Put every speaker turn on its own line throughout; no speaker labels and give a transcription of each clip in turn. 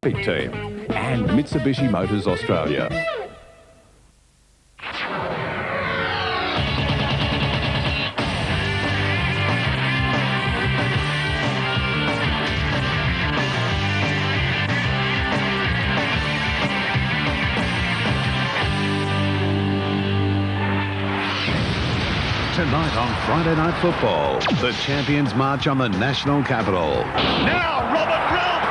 Fit Team and Mitsubishi Motors Australia.
Tonight on Friday Night Football, the champions march on the national capital.
Now Robert Ralph,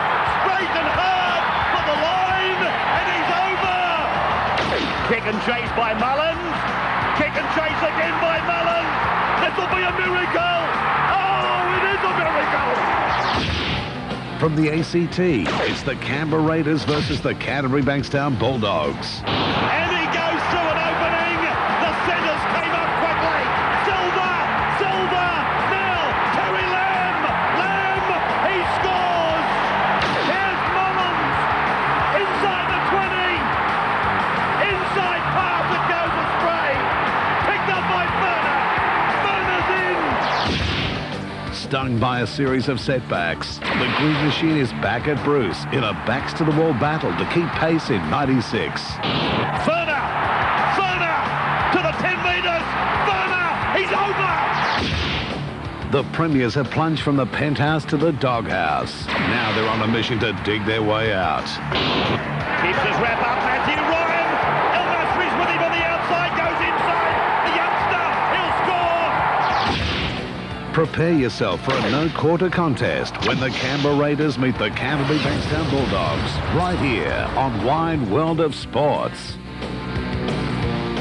straight and hard for the line, and he's over! Kick and chase by Mullins. Kick and chase again by Mullins. This will be a miracle! Oh, it is a miracle!
From the ACT, it's the Canberra Raiders versus the Canterbury Bankstown Bulldogs.
And he goes through an opening. The centres came up quickly. Silver, now Terry Lamb, he scores. Here's Mullins, inside the 20, inside pass, it goes astray. Picked up by Furner's in.
Stung by a series of setbacks, the Green Machine is back at Bruce in a backs-to-the-wall battle to keep pace in 96.
Furner to the 10 metres. Furner, he's over.
The Premiers have plunged from the penthouse to the doghouse. Now they're on a mission to dig their way out.
Keeps his wrap up, Matthew Ryan. El Masri's with him on the outside, goes inside. The youngster, he'll score.
Prepare yourself for a no-quarter contest when the Canberra Raiders meet the Canterbury Bankstown Bulldogs, right here on Wide World of Sports.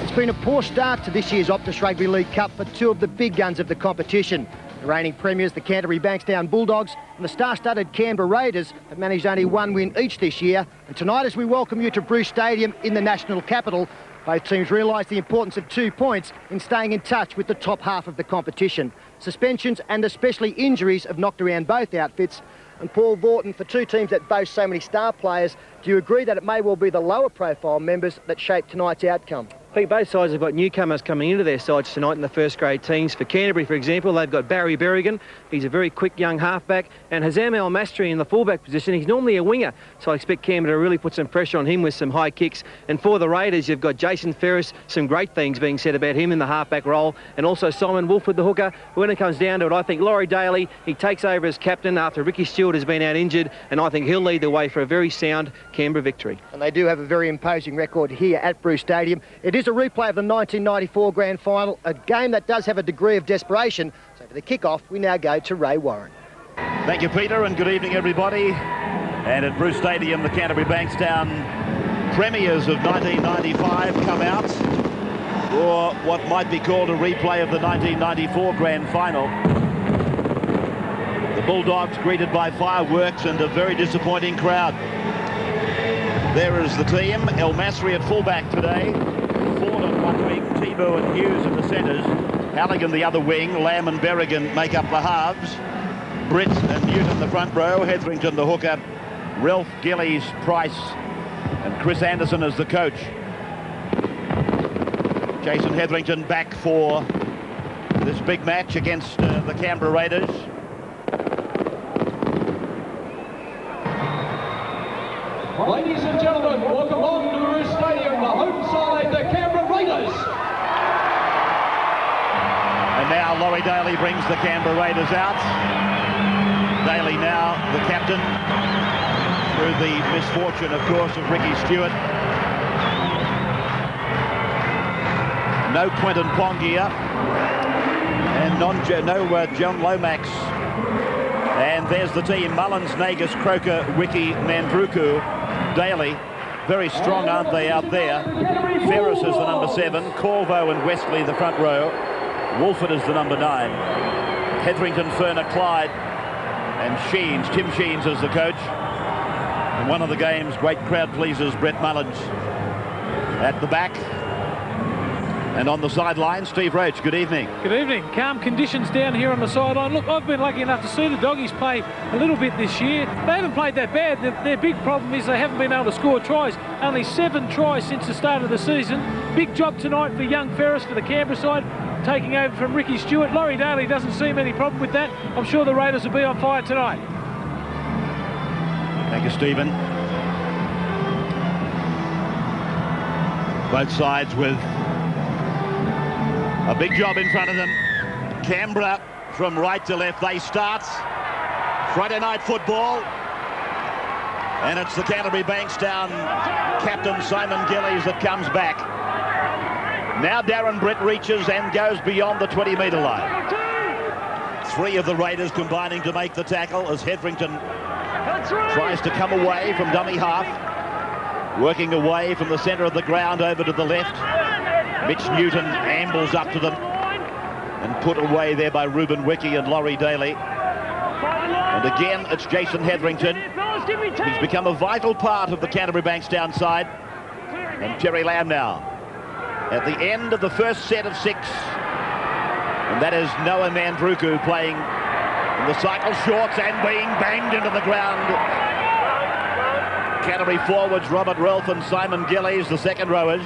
It's been a poor start to this year's Optus Rugby League Cup for two of the big guns of the competition. The reigning premiers, the Canterbury Bankstown Bulldogs, and the star-studded Canberra Raiders have managed only one win each this year. And tonight, as we welcome you to Bruce Stadium in the national capital, both teams realise the importance of 2 points in staying in touch with the top half of the competition. Suspensions and especially injuries have knocked around both outfits. And Paul Vorton, for two teams that boast so many star players, do you agree that it may well be the lower profile members that shape tonight's outcome?
I think both sides have got newcomers coming into their sides tonight in the first grade teams. For Canterbury, for example, they've got Barry Berrigan. He's a very quick young halfback. And Hazam El Masri in the fullback position. He's normally a winger, so I expect Canberra to really put some pressure on him with some high kicks. And for the Raiders, you've got Jason Ferris. Some great things being said about him in the halfback role. And also Simon Wolford, the hooker. When it comes down to it, I think Laurie Daly, he takes over as captain after Ricky Stewart has been out injured. And I think he'll lead the way for a very sound Canberra victory.
And they do have a very imposing record here at Bruce Stadium. It is a replay of the 1994 Grand Final, a game that does have a degree of desperation. So for the kick-off, we now go to Ray Warren.
Thank you, Peter, and good evening, everybody. And at Bruce Stadium, the Canterbury Bankstown premiers of 1995 come out for what might be called a replay of the 1994 Grand Final. The Bulldogs greeted by fireworks and a very disappointing crowd. There is the team. El Masri at fullback today. Ford on one wing, Tebow and Hughes in the centres. Halligan the other wing. Lamb and Berrigan make up the halves. Britt and Newton the front row. Hetherington the hooker. Ralph, Gillies, Price and Chris Anderson as the coach. Jason Hetherington back for this big match against the Canberra Raiders.
Ladies and gentlemen, welcome on to Bruce Stadium, the home side, the Canberra Raiders.
And now Laurie Daly brings the Canberra Raiders out. Daly now the captain, through the misfortune, of course, of Ricky Stewart. No Quentin Pongia, and no John Lomax. And there's the team: Mullins, Nagus, Croker, Wiki, Mandruku, Daly. Very strong, aren't they, out there? Ferris is the number 7, Corvo and Wesley the front row. Wolford is the number 9. Hetherington, Ferner, Clyde, and Sheens. Tim Sheens is the coach. And one of the game's great crowd pleasers, Brett Mullins, at the back. And on the sideline, Steve Roach, good evening.
Good evening. Calm conditions down here on the sideline. Look, I've been lucky enough to see the Doggies play a little bit this year. They haven't played that bad. Their big problem is they haven't been able to score tries. Only 7 tries since the start of the season. Big job tonight for young Ferris for the Canberra side, taking over from Ricky Stewart. Laurie Daly doesn't seem any problem with that. I'm sure the Raiders will be on fire tonight.
Thank you, Stephen. Both sides with a big job in front of them. Canberra from right to left. They start Friday night football. And it's the Canterbury Bankstown captain Simon Gillies that comes back. Now Darren Britt reaches and goes beyond the 20-metre line. Three of the Raiders combining to make the tackle as Hetherington tries to come away from dummy half. Working away from the centre of the ground over to the left. Mitch Newton ambles up to them and put away there by Ruben Wickie and Laurie Daly. And again, it's Jason Hetherington. He's become a vital part of the Canterbury Bankstown side. And Terry Lamb now at the end of the first set of 6. And that is Noah Mandruku playing in the cycle shorts and being banged into the ground. Canterbury forwards Robert Rolfe and Simon Gillies, the second rowers.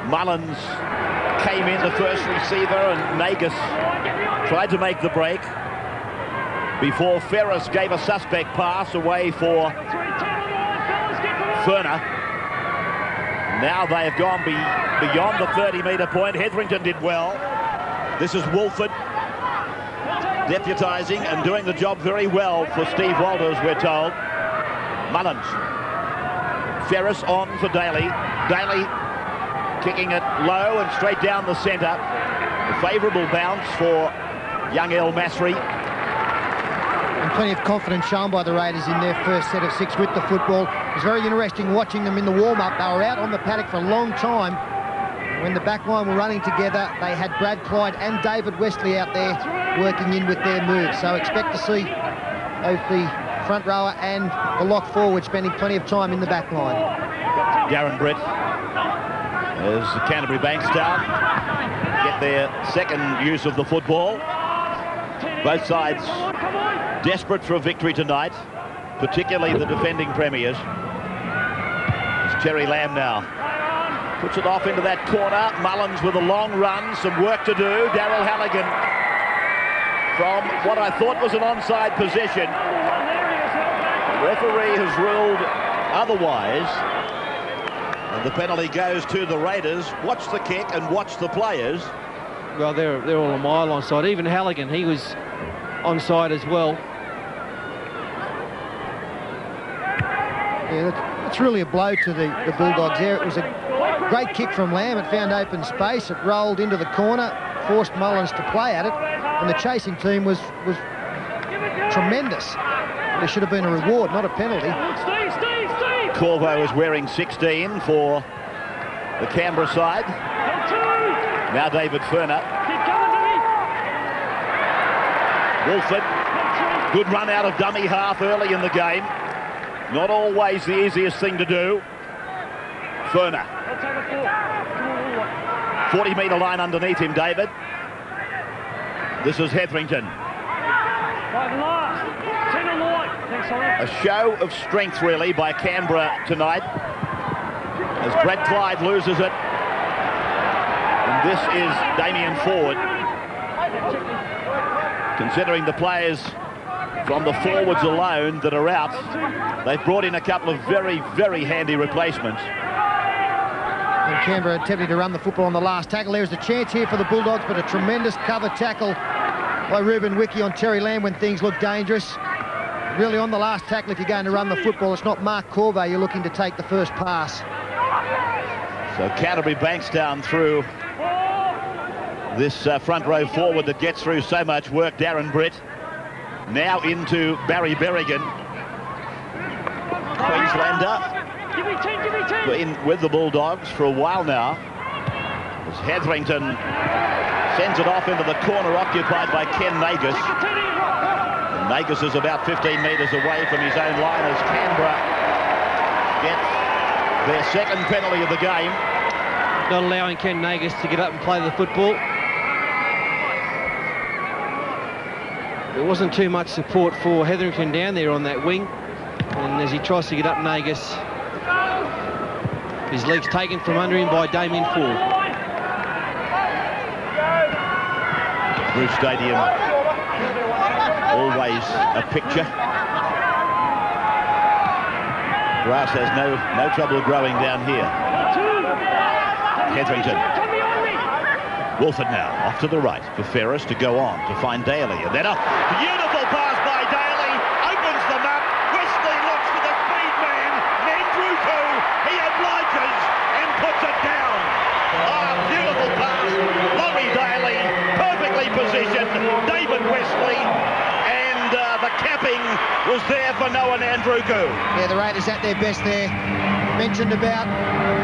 Mullins came in the first receiver and Nagus tried to make the break before Ferris gave a suspect pass away for Furner. Now they have gone beyond the 30-metre point. Hetherington did well. This is Wolford deputising and doing the job very well for Steve Walters, we're told. Mullins. Ferris on for Daly. Daly kicking it low and straight down the centre. A favourable bounce for young El Masri.
And plenty of confidence shown by the Raiders in their first set of 6 with the football. It was very interesting watching them in the warm-up. They were out on the paddock for a long time. When the back line were running together, they had Brad Clyde and David Westley out there working in with their moves. So expect to see both the front rower and the lock forward spending plenty of time in the back line.
Darren Britt as the Canterbury Bankstown get their second use of the football. Both sides desperate for a victory tonight, particularly the defending premiers. It's Terry Lamb now. Puts it off into that corner. Mullins with a long run, some work to do. Daryl Halligan from what I thought was an onside position. The referee has ruled otherwise. And the penalty goes to the Raiders. Watch the kick and watch the players.
Well, they're all a mile onside. Even Halligan, he was onside as well.
Yeah, it's really a blow to the Bulldogs there. It was a great kick from Lamb. It found open space. It rolled into the corner, forced Mullins to play at it, and the chasing team was tremendous. There should have been a reward, not a penalty.
Corvo is wearing 16 for the Canberra side. Now David Furner. Wolford, good run out of dummy half early in the game. Not always the easiest thing to do. Furner. 40-metre line underneath him, David. This is Hetherington. A show of strength, really, by Canberra tonight. As Brad Clyde loses it. And this is Damien Ford. Considering the players from the forwards alone that are out, they've brought in a couple of very, very handy replacements.
And Canberra attempting to run the football on the last tackle. There's a chance here for the Bulldogs, but a tremendous cover tackle by Ruben Wickie on Terry Lamb when things look dangerous. Really on the last tackle, if you're going to run the football, it's not Mark Corvo you're looking to take the first pass.
So Canterbury Bankstown through this front row forward that gets through so much work. Darren Britt now into Barry Berrigan. Queenslander been with the Bulldogs for a while now. As Hetherington sends it off into the corner occupied by Ken Nagus. And Nagus is about 15 metres away from his own line as Canberra get their second penalty of the game.
Not allowing Ken Nagus to get up and play the football. There wasn't too much support for Hetherington down there on that wing. And as he tries to get up, Nagus, his legs taken from under him by Damien Ford.
Bruce Stadium, always a picture. Grass has no trouble growing down here. Hetherington. Wolford now off to the right for Ferris to go on to find Daly, and then a beautiful pass by Daly, opens them up. Wesley looks for the speed man, Mandruku, he obliges and puts it down. Beautiful pass, Laurie Daly, perfectly positioned, David Wesley, and the capping was there for Noah Mandruku.
Yeah, the Raiders at their best there. Mentioned about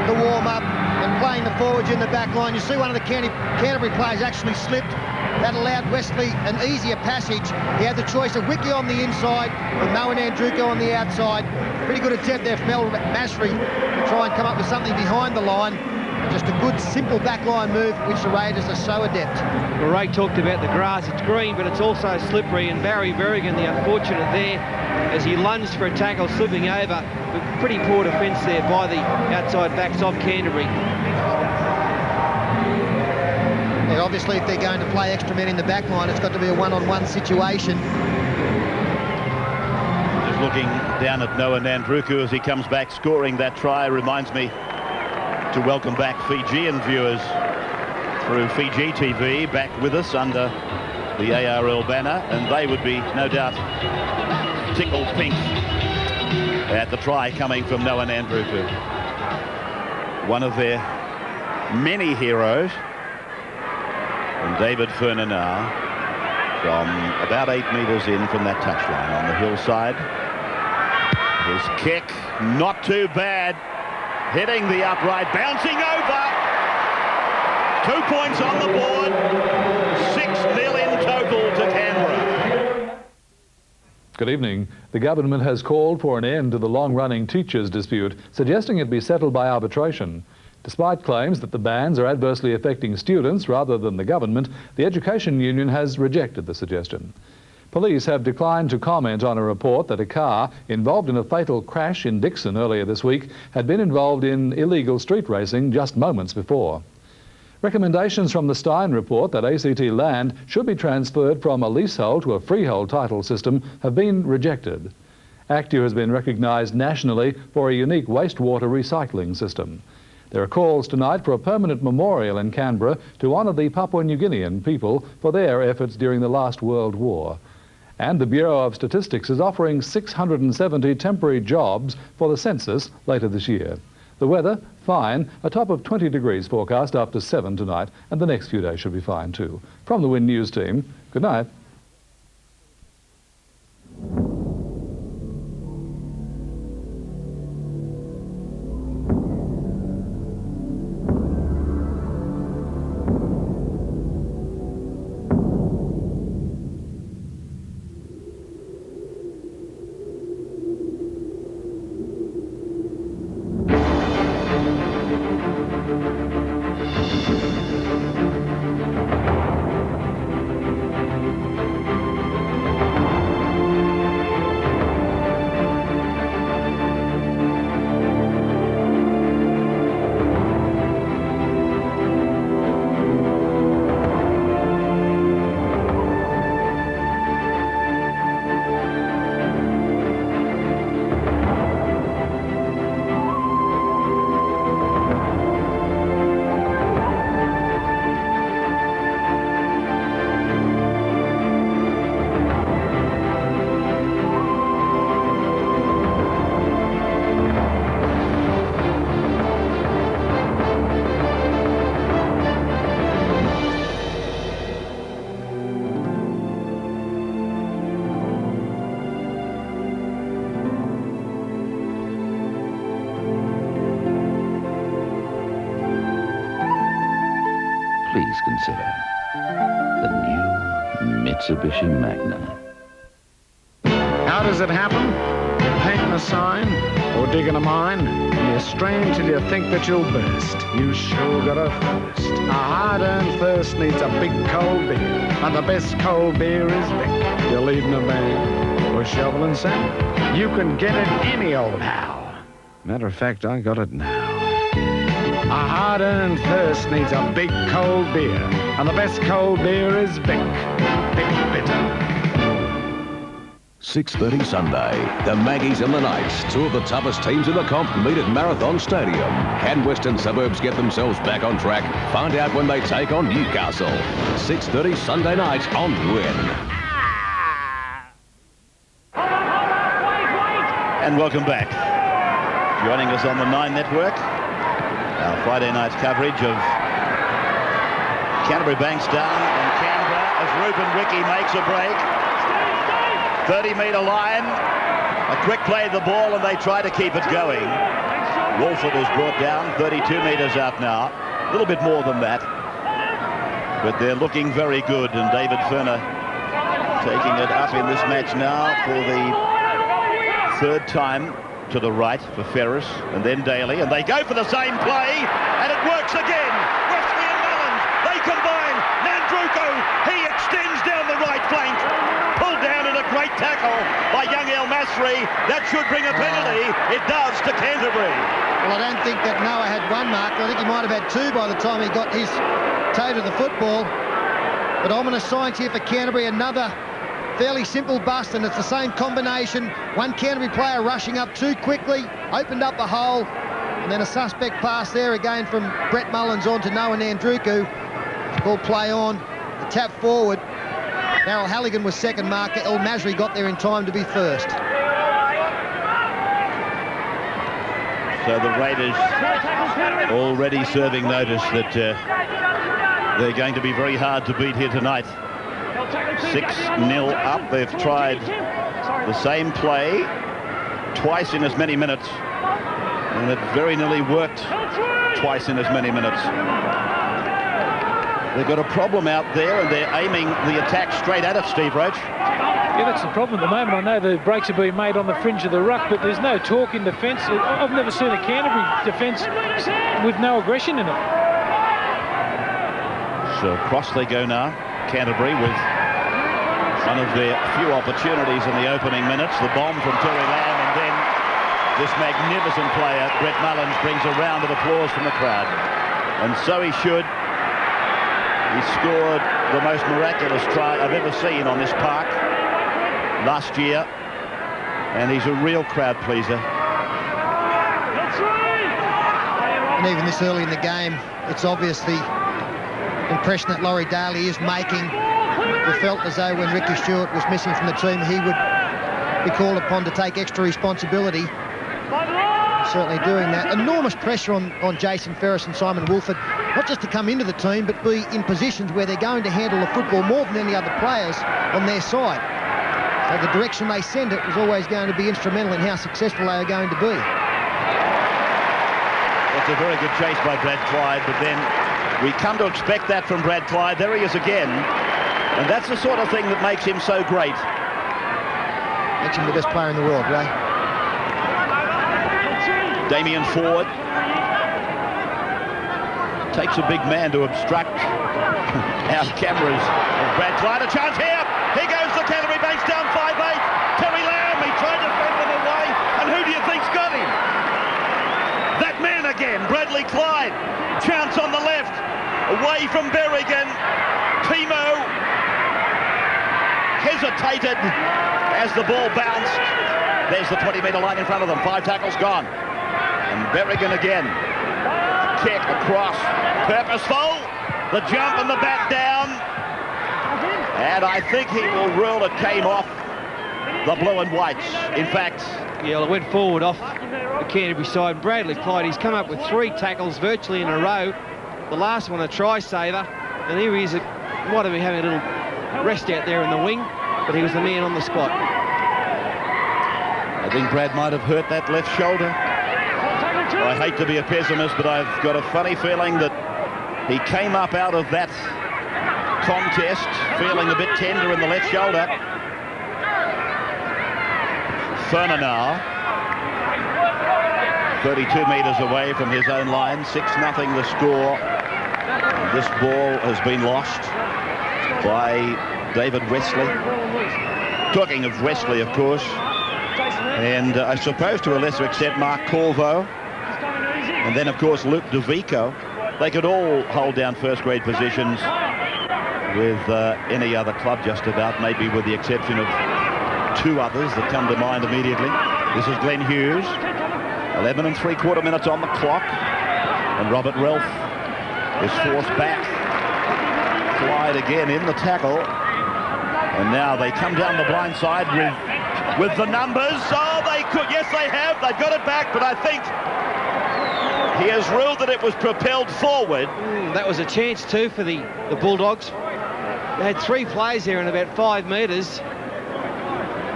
the warm-up and playing the forwards in the back line. You see one of the Canterbury players actually slipped. That allowed Wesley an easier passage. He had the choice of Wiki on the inside or Noah Mandruku on the outside. Pretty good attempt there from Mel Masri to try and come up with something behind the line. Just a good, simple backline move, which the Raiders are so adept.
Well, Ray talked about the grass. It's green, but it's also slippery, and Barry Berrigan, the unfortunate there, as he lunged for a tackle, slipping over. But pretty poor defence there by the outside backs of Canterbury.
Yeah, obviously, if they're going to play extra men in the back line, it's got to be a one-on-one situation.
Just looking down at Noah Mandruku as he comes back, scoring that try, reminds me to welcome back Fijian viewers through Fiji TV, back with us under the ARL banner, and they would be, no doubt, tickled pink at the try coming from Noah Mandruku. One of their many heroes, and David Fernanau, from about 8 metres in from that touchline on the hillside. His kick, not too bad. Hitting the upright, bouncing over. 2 points on the board. 6-0 in total to Canberra.
Good evening. The government has called for an end to the long-running teachers' dispute, suggesting it be settled by arbitration. Despite claims that the bans are adversely affecting students rather than the government, the Education Union has rejected the suggestion. Police have declined to comment on a report that a car involved in a fatal crash in Dixon earlier this week had been involved in illegal street racing just moments before. Recommendations from the Stein report that ACT land should be transferred from a leasehold to a freehold title system have been rejected. ACTU has been recognised nationally for a unique wastewater recycling system. There are calls tonight for a permanent memorial in Canberra to honour the Papua New Guinean people for their efforts during the last World War. And the Bureau of Statistics is offering 670 temporary jobs for the census later this year. The weather, fine, a top of 20 degrees forecast after 7 tonight, and the next few days should be fine too. From the Win News team, good night.
Please consider the new Mitsubishi Magna.
How does it happen? Painting a sign or digging a mine? You strain till you think that you'll burst. You sure got a thirst. A hard-earned thirst needs a big cold beer, and the best cold beer is Vic. You're leading a band or shoveling sand, you can get it any old how. Matter of fact, I got it now. A hard-earned thirst needs a big cold beer, and the best cold beer is Vic. Vic Bitter.
6:30 Sunday. The Maggies and the Knights, two of the toughest teams in the comp, meet at Marathon Stadium. Can Western Suburbs get themselves back on track? Find out when they take on Newcastle. 6:30 Sunday night on Win.
And welcome back. Joining us on the 9 Network, our Friday night's coverage of Canterbury Bankstown and Canberra as Ruben Wiki makes a break. 30-metre line, a quick play of the ball, and they try to keep it going. Wolford is brought down, 32 metres out now, a little bit more than that. But they're looking very good, and David Ferner taking it up in this match now for the 3rd time to the right for Ferris, and then Daly, and they go for the same play, and it works again. Wesley and Mullins, they combine. Nandruko, he extends down the right flank. Pulled down in a great tackle by young El Masri. That should bring a penalty. It does to Canterbury.
Well, I don't think that Noah had one mark. I think he might have had 2 by the time he got his toe to the football. But ominous signs here for Canterbury. Another fairly simple bust, and it's the same combination. One Canterbury player rushing up too quickly, opened up a hole, and then a suspect pass there again from Brett Mullins on to Noah Nandruku. It's called play on. The tap forward. Darryl Halligan was second marker. El Masri got there in time to be first.
So the Raiders already serving notice that they're going to be very hard to beat here tonight. 6-0 up. They've tried the same play twice in as many minutes, and it very nearly worked twice in as many minutes. They've got a problem out there, and they're aiming the attack straight at it, Steve Roach.
Yeah, that's the problem at the moment. I know the breaks are being made on the fringe of the ruck, but there's no talk in defence. I've never seen a Canterbury defence with no aggression in it.
So across they go now, Canterbury, with one of their few opportunities in the opening minutes. The bomb from Terry Lamb, and then this magnificent player, Brett Mullins, brings a round of applause from the crowd. And so he should. He scored the most miraculous try I've ever seen on this park last year, and he's a real crowd pleaser.
And even this early in the game, it's obvious the impression that Laurie Daly is making. We felt as though when Ricky Stewart was missing from the team, he would be called upon to take extra responsibility. Certainly doing that. Enormous pressure on Jason Ferris and Simon Wolford, not just to come into the team, but be in positions where they're going to handle the football more than any other players on their side. So the direction they send it was always going to be instrumental in how successful they are going to be.
It's a very good chase by Brad Clyde, but then we come to expect that from Brad Clyde. There he is again, and that's the sort of thing that makes him so great.
Makes him the best player in the world, Ray.
Damien Ford takes a big man to obstruct our cameras of Brad Clyde. A chance here. Here goes the Canterbury Bankstown 5-8. Terry Lamb, he tried to fend them away, and who do you think's got him? That man again, Bradley Clyde. Chance on the left, away from Berrigan. Timo hesitated as the ball bounced. There's the 20-metre line in front of them. 5 tackles gone. And Berrigan again. Kick across. Purposeful. The jump and the bat down. And I think he will rule it came off the blue and whites. In fact,
yeah, well, it went forward off the Canterbury side. Bradley Clyde, he's come up with 3 tackles virtually in a row. The last one a try saver. And here he is. Might have been having a little rest out there in the wing, but he was the man on the spot.
I think Brad might have hurt that left shoulder. I hate to be a pessimist, but I've got a funny feeling that he came up out of that contest feeling a bit tender in the left shoulder. Ferner now, 32 metres away from his own line, 6-0 the score. This ball has been lost by David Wesley. Talking of Wesley, of course, and I suppose to a lesser extent Mark Corvo, and then of course Luke DeVico. They could all hold down first grade positions with any other club just about, maybe with the exception of two others that come to mind immediately. This is Glenn Hughes. 11 3/4 minutes on the clock. And Robert Ralph is forced back. Clyde again in the tackle. And now they come down the blind side with the numbers. Oh, they could. Yes, they have. They've got it back, but I think he has ruled that it was propelled forward.
That was a chance too for the Bulldogs. They had three plays there in about 5 metres.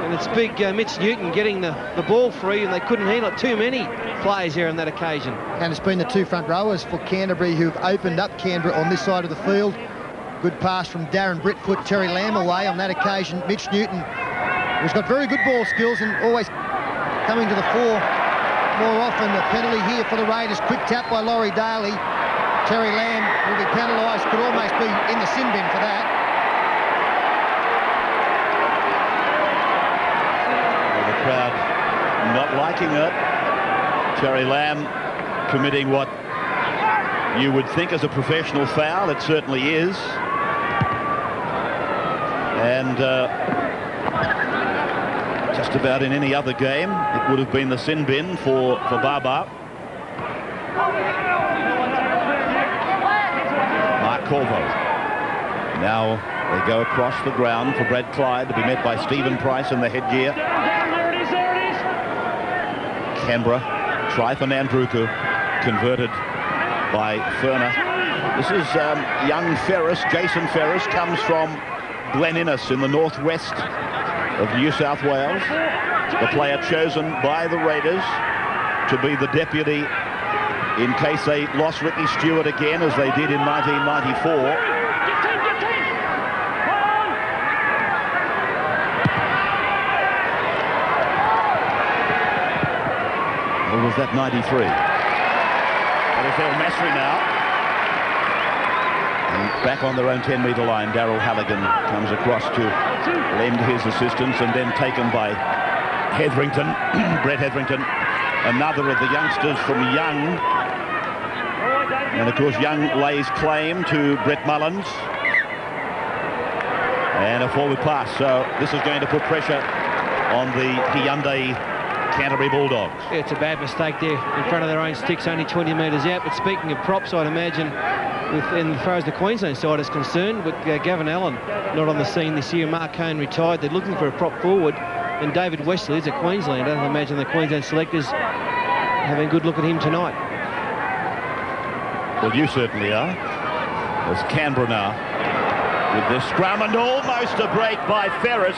And it's big Mitch Newton getting the ball free, and they couldn't handle it. Too many plays here on that occasion.
And it's been the two front rowers for Canterbury who've opened up Canberra on this side of the field. Good pass from Darren Britt put Terry Lamb away on that occasion. Mitch Newton, who's got very good ball skills and always coming to the fore more often. A penalty here for the Raiders. Quick tap by Laurie Daly. Terry Lamb will be penalised. Could almost be in the sin bin for that.
Crowd not liking it. Terry Lamb committing what you would think is a professional foul. It certainly is. And just about in any other game, it would have been the sin bin for Baba. Mark Corvo. Now they go across the ground for Brad Clyde to be met by Stephen Price in the headgear. Canberra, try for Nandruku, converted by Ferner. This is young Ferris. Jason Ferris comes from Glen Innes in the northwest of New South Wales. The player chosen by the Raiders to be the deputy in case they lost Ricky Stewart again, as they did in 1994. Or was that 93? That is El Masri now. And back on their own 10-metre line, Darryl Halligan comes across to lend his assistance, and then taken by Hetherington, Brett Hetherington, another of the youngsters from Young. And of course Young lays claim to Brett Mullins. And a forward pass. So this is going to put pressure on the Hyundai Canterbury Bulldogs.
Yeah, it's a bad mistake there in front of their own sticks, only 20 metres out. But speaking of props, I'd imagine, as far as the Queensland side is concerned, with Gavin Allen not on the scene this year, Mark Cohn retired, they're looking for a prop forward, and David Wesley is a Queenslander. I imagine the Queensland selectors having a good look at him tonight.
Well, you certainly are. There's Canberra now with this scrum, and almost a break by Ferris.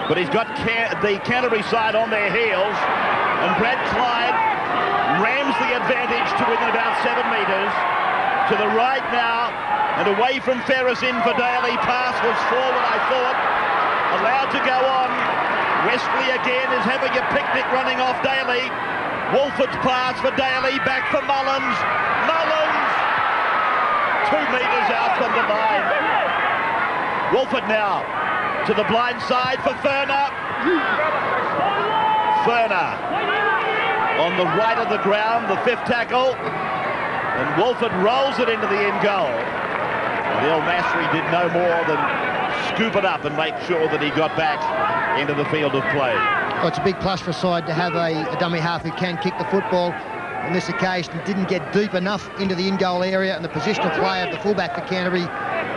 But he's got the Canterbury side on their heels, and Brad Clyde rams the advantage to within about 7 metres. To the right now, and away from Ferris, in for Daly. Pass was forward, I thought. Allowed to go on. Wesley again is having a picnic running off Daly. Wolford's pass for Daly, back for Mullins. Mullins! 2 metres out from the line. Wolford now to the blind side for Ferner. Ferner on the right of the ground, the 5th tackle. And Wolford rolls it into the end goal. And El Masri did no more than scoop it up and make sure that he got back into the field of play.
Well, it's a big plus for a side to have a dummy half who can kick the football. On this occasion, didn't get deep enough into the in-goal area, and the positional play of the fullback for Canterbury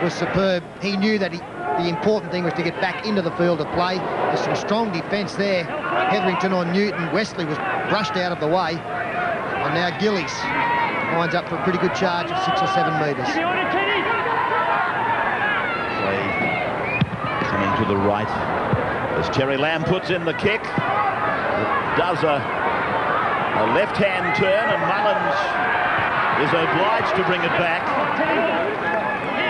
was superb. He knew that the important thing was to get back into the field of play. There's some strong defence there. Hetherington on Newton. Wesley was brushed out of the way. And now Gillies winds up for a pretty good charge of 6 or 7 metres.
Play coming to the right as Terry Lamb puts in the kick. It does a left-hand turn, and Mullins is obliged to bring it back.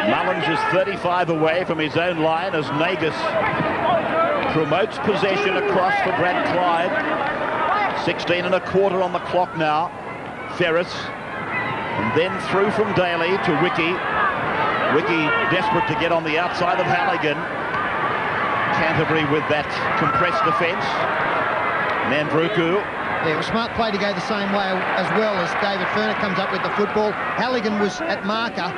Mullins is 35 away from his own line as Nagus promotes possession across for Brad Clyde. 16 1/4 on the clock now. Ferris, and then through from Daly to Wiki. Wiki desperate to get on the outside of Halligan. Canterbury with that compressed defence. Nandruku.
Yeah, it was smart play to go the same way as well as David Ferner comes up with the football. Halligan was at marker,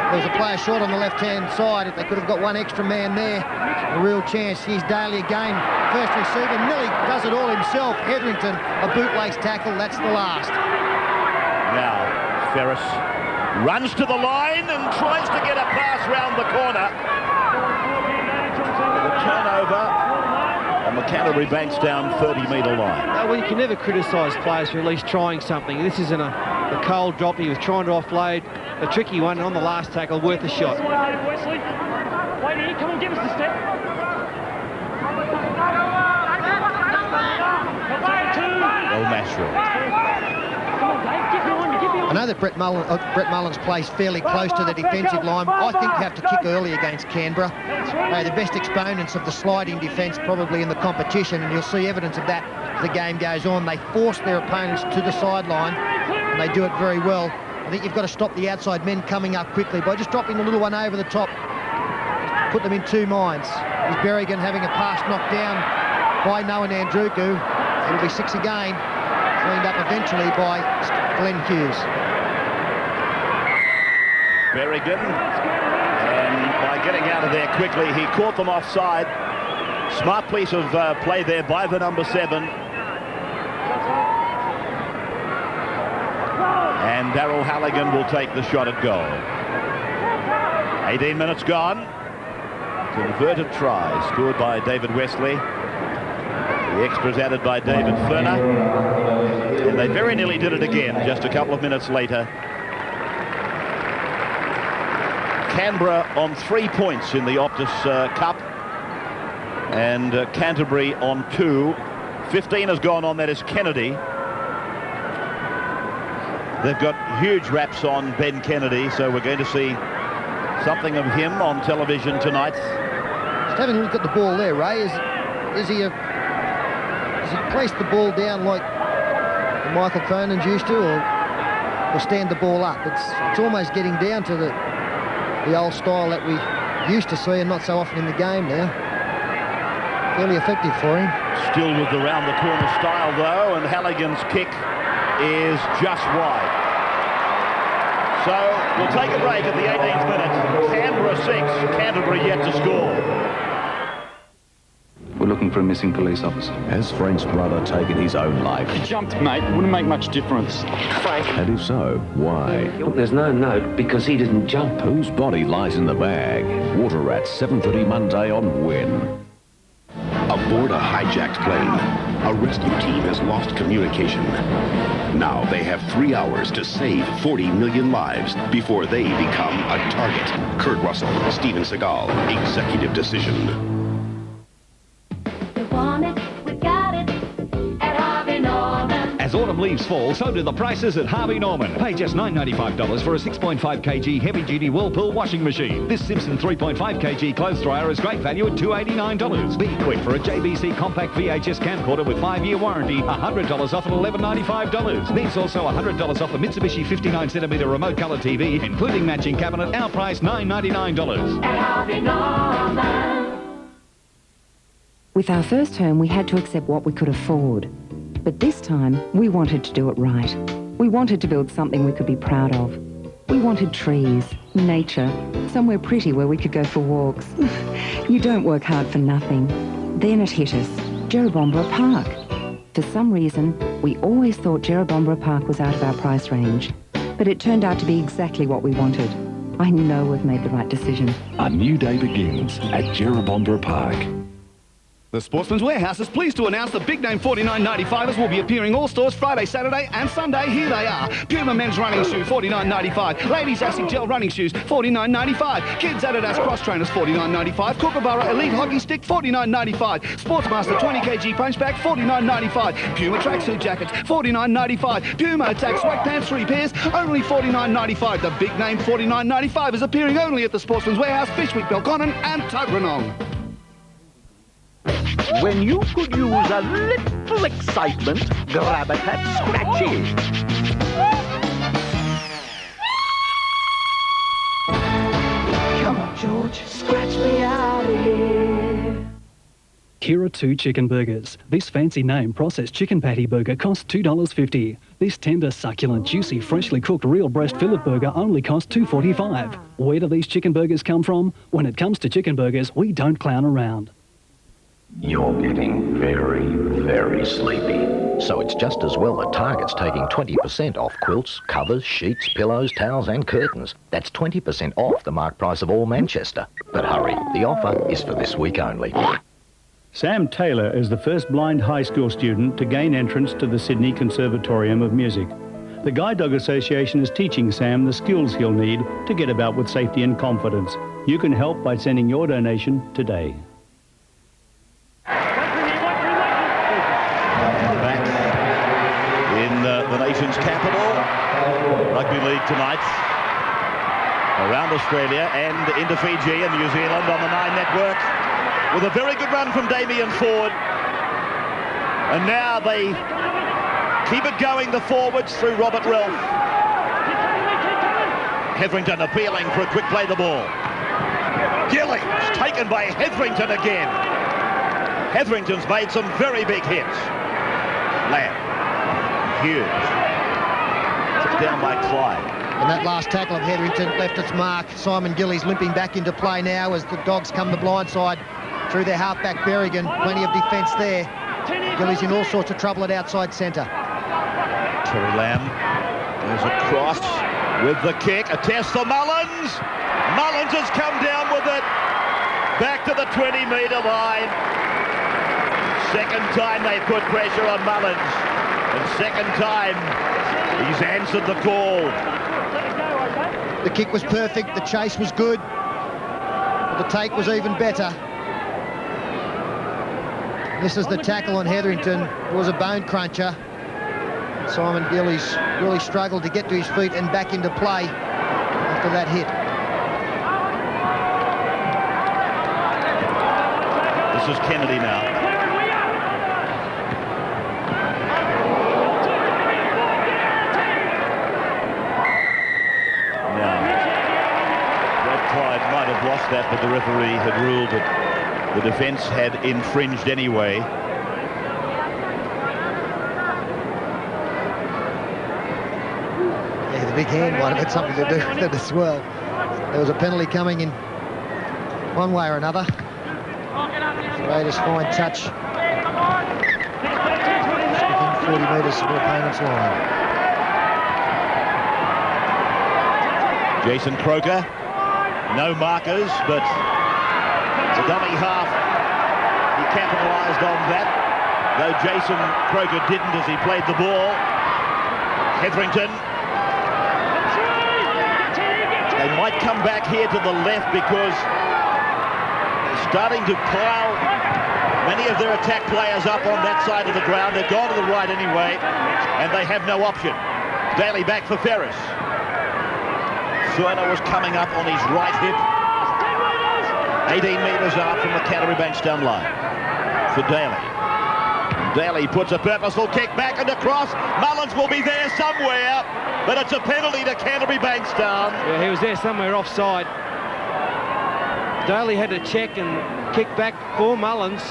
There was a player short on the left-hand side. If they could have got one extra man there, a real chance. Here's Daly again. First receiver, nearly does it all himself. Hetherington, a bootlace tackle. That's the last.
Now, Ferris runs to the line and tries to get a pass round the corner. The turnover on the Canterbury Bankstown 30-metre line.
Well, you can never criticise players for at least trying something. This isn't a cold drop. He was trying to offload a tricky one, and on the last tackle, worth a shot.
Wesley, wait here, come on, give us the step.
El Masri.
I know that Brett Mullins plays fairly close to the defensive line. I think you have to kick early against Canberra. They're the best exponents of the sliding defence probably in the competition, and you'll see evidence of that as the game goes on. They force their opponents to the sideline, and they do it very well. I think you've got to stop the outside men coming up quickly by just dropping the little one over the top. Just put them in two minds. Is Berrigan having a pass knocked down by Noah Nandruku? It'll be 6 again, cleaned up eventually by Glenn Hughes.
Berrigan, and by getting out of there quickly, he caught them offside. Smart piece of play there by the number 7. And Darryl Halligan will take the shot at goal. 18 minutes gone. Converted try scored by David Wesley. The extras added by David Ferner. And they very nearly did it again just a couple of minutes later. Canberra on 3 points in the Optus Cup, and Canterbury on 2. 15 has gone on, that is Kennedy. They've got huge raps on Ben Kennedy, so we're going to see something of him on television tonight.
Just having a look at the ball there, Ray. Has he placed the ball down like Michael Cronin's used to, or stand the ball up? It's almost getting down to the old style that we used to see and not so often in the game now. Fairly effective for him.
Still with the round the corner style though, and Halligan's kick is just wide. So we'll take a break at the 18th minute. Canberra 6, Canterbury yet to score.
We're looking for a missing police officer.
Has Frank's brother taken his own life?
He jumped, mate. Wouldn't make much difference.
Frank? And if so, why?
Look, there's no note because he didn't jump.
Whose body lies in the bag? Water Rats, 7:30 Monday on Win.
Aboard a hijacked plane, a rescue team has lost communication. Now they have 3 hours to save 40 million lives before they become a target. Kurt Russell, Steven Seagal, executive decision.
As autumn leaves fall, so do the prices at Harvey Norman. Pay just $9.95 for a 6.5 kg heavy-duty Whirlpool washing machine. This Simpson 3.5 kg clothes dryer is great value at $289. Be quick for a JVC compact VHS camcorder with 5-year warranty, $100 off at $11.95. There's also $100 off a Mitsubishi 59cm remote colour TV, including matching cabinet, our price $999.
At Harvey Norman.
With our first home, we had to accept what we could afford. But this time, we wanted to do it right. We wanted to build something we could be proud of. We wanted trees, nature, somewhere pretty where we could go for walks. You don't work hard for nothing. Then it hit us, Jerrabomberra Park. For some reason, we always thought Jerrabomberra Park was out of our price range. But it turned out to be exactly what we wanted. I know we've made the right decision.
A new day begins at Jerrabomberra Park.
The Sportsman's Warehouse is pleased to announce the big name 49.95ers will be appearing all stores Friday, Saturday and Sunday. Here they are. Puma men's running shoe, $49.95. Ladies Asic gel running shoes, $49.95. Kids Adidas cross trainers, $49.95. Kookaburra elite hockey stick, $49.95. Sportsmaster 20 kg punch bag, $49.95. Puma tracksuit jackets, $49.95. Puma Attack sweat pants, 3 pairs, only $49.95. The big name 49.95 is appearing only at the Sportsman's Warehouse, Fishwick, Belconnen and Tuggeranong.
When you could use a little excitement, grab at that scratchy.
Come on, George, scratch me out of here.
Here are 2 chicken burgers. This fancy name processed chicken patty burger costs $2.50. This tender, succulent, juicy, freshly cooked real breast fillet burger only costs $2.45. Where do these chicken burgers come from? When it comes to chicken burgers, we don't clown around.
You're getting very, very sleepy. So it's just as well that Target's taking 20% off quilts, covers, sheets, pillows, towels and curtains. That's 20% off the marked price of all Manchester. But hurry, the offer is for this week only.
Sam Taylor is the first blind high school student to gain entrance to the Sydney Conservatorium of Music. The Guide Dog Association is teaching Sam the skills he'll need to get about with safety and confidence. You can help by sending your donation today.
Back in the nation's capital, Rugby League tonight, around Australia and into Fiji and New Zealand on the Nine Network, with a very good run from Damien Ford. And now they keep it going, the forwards, through Robert Ralph. Hetherington appealing for a quick play the ball. Gillies taken by Hetherington again. Hetherington's made some very big hits. Lamb. Hughes. Took down by Clyde.
And that last tackle of Hetherington left its mark. Simon Gillies limping back into play now as the Dogs come the blind side through their halfback Berrigan. Plenty of defence there. Gillies in all sorts of trouble at outside centre.
Terry Lamb. There's a cross with the kick. A test for Mullins. Mullins has come down with it. Back to the 20-metre line. Second time they put pressure on Mullins. And second time he's answered the call.
The kick was perfect. The chase was good. But the take was even better. This is the tackle on Hetherington. It was a bone cruncher. Simon Gillies really struggled to get to his feet and back into play after that hit.
This is Kennedy now. Clyde might have lost that, but the referee had ruled that the defence had infringed anyway.
Yeah, the big hand might have had something to do with it as well. There was a penalty coming in one way or another. Raiders fine touch. Within 40 metres of the opponent's line.
Jason Croker. No markers, but the dummy half, he capitalised on that, though Jason Croker didn't as he played the ball. Hetherington. They might come back here to the left because they're starting to pile many of their attack players up on that side of the ground. They've gone to the right anyway, and they have no option. Daly back for Ferris. Furner was coming up on his right hip. 18 metres out from the Canterbury Bankstown line for Daly. Daly puts a purposeful kick back and across. Mullins will be there somewhere, but it's a penalty to Canterbury Bankstown.
Yeah, he was there somewhere offside. Daly had to check and kick back for Mullins.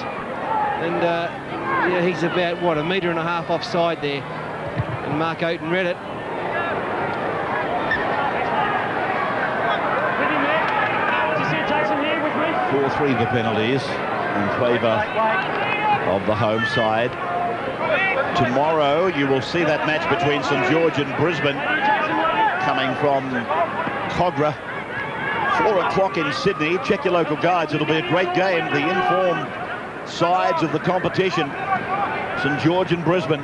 And yeah, he's about, what, 1.5 metres offside there. And Mark Oaten read it.
4-3 the penalties in favour of the home side. Tomorrow you will see that match between St George and Brisbane coming from Cogra. 4 o'clock in Sydney. Check your local guides. It'll be a great game. The informed sides of the competition. St George and Brisbane.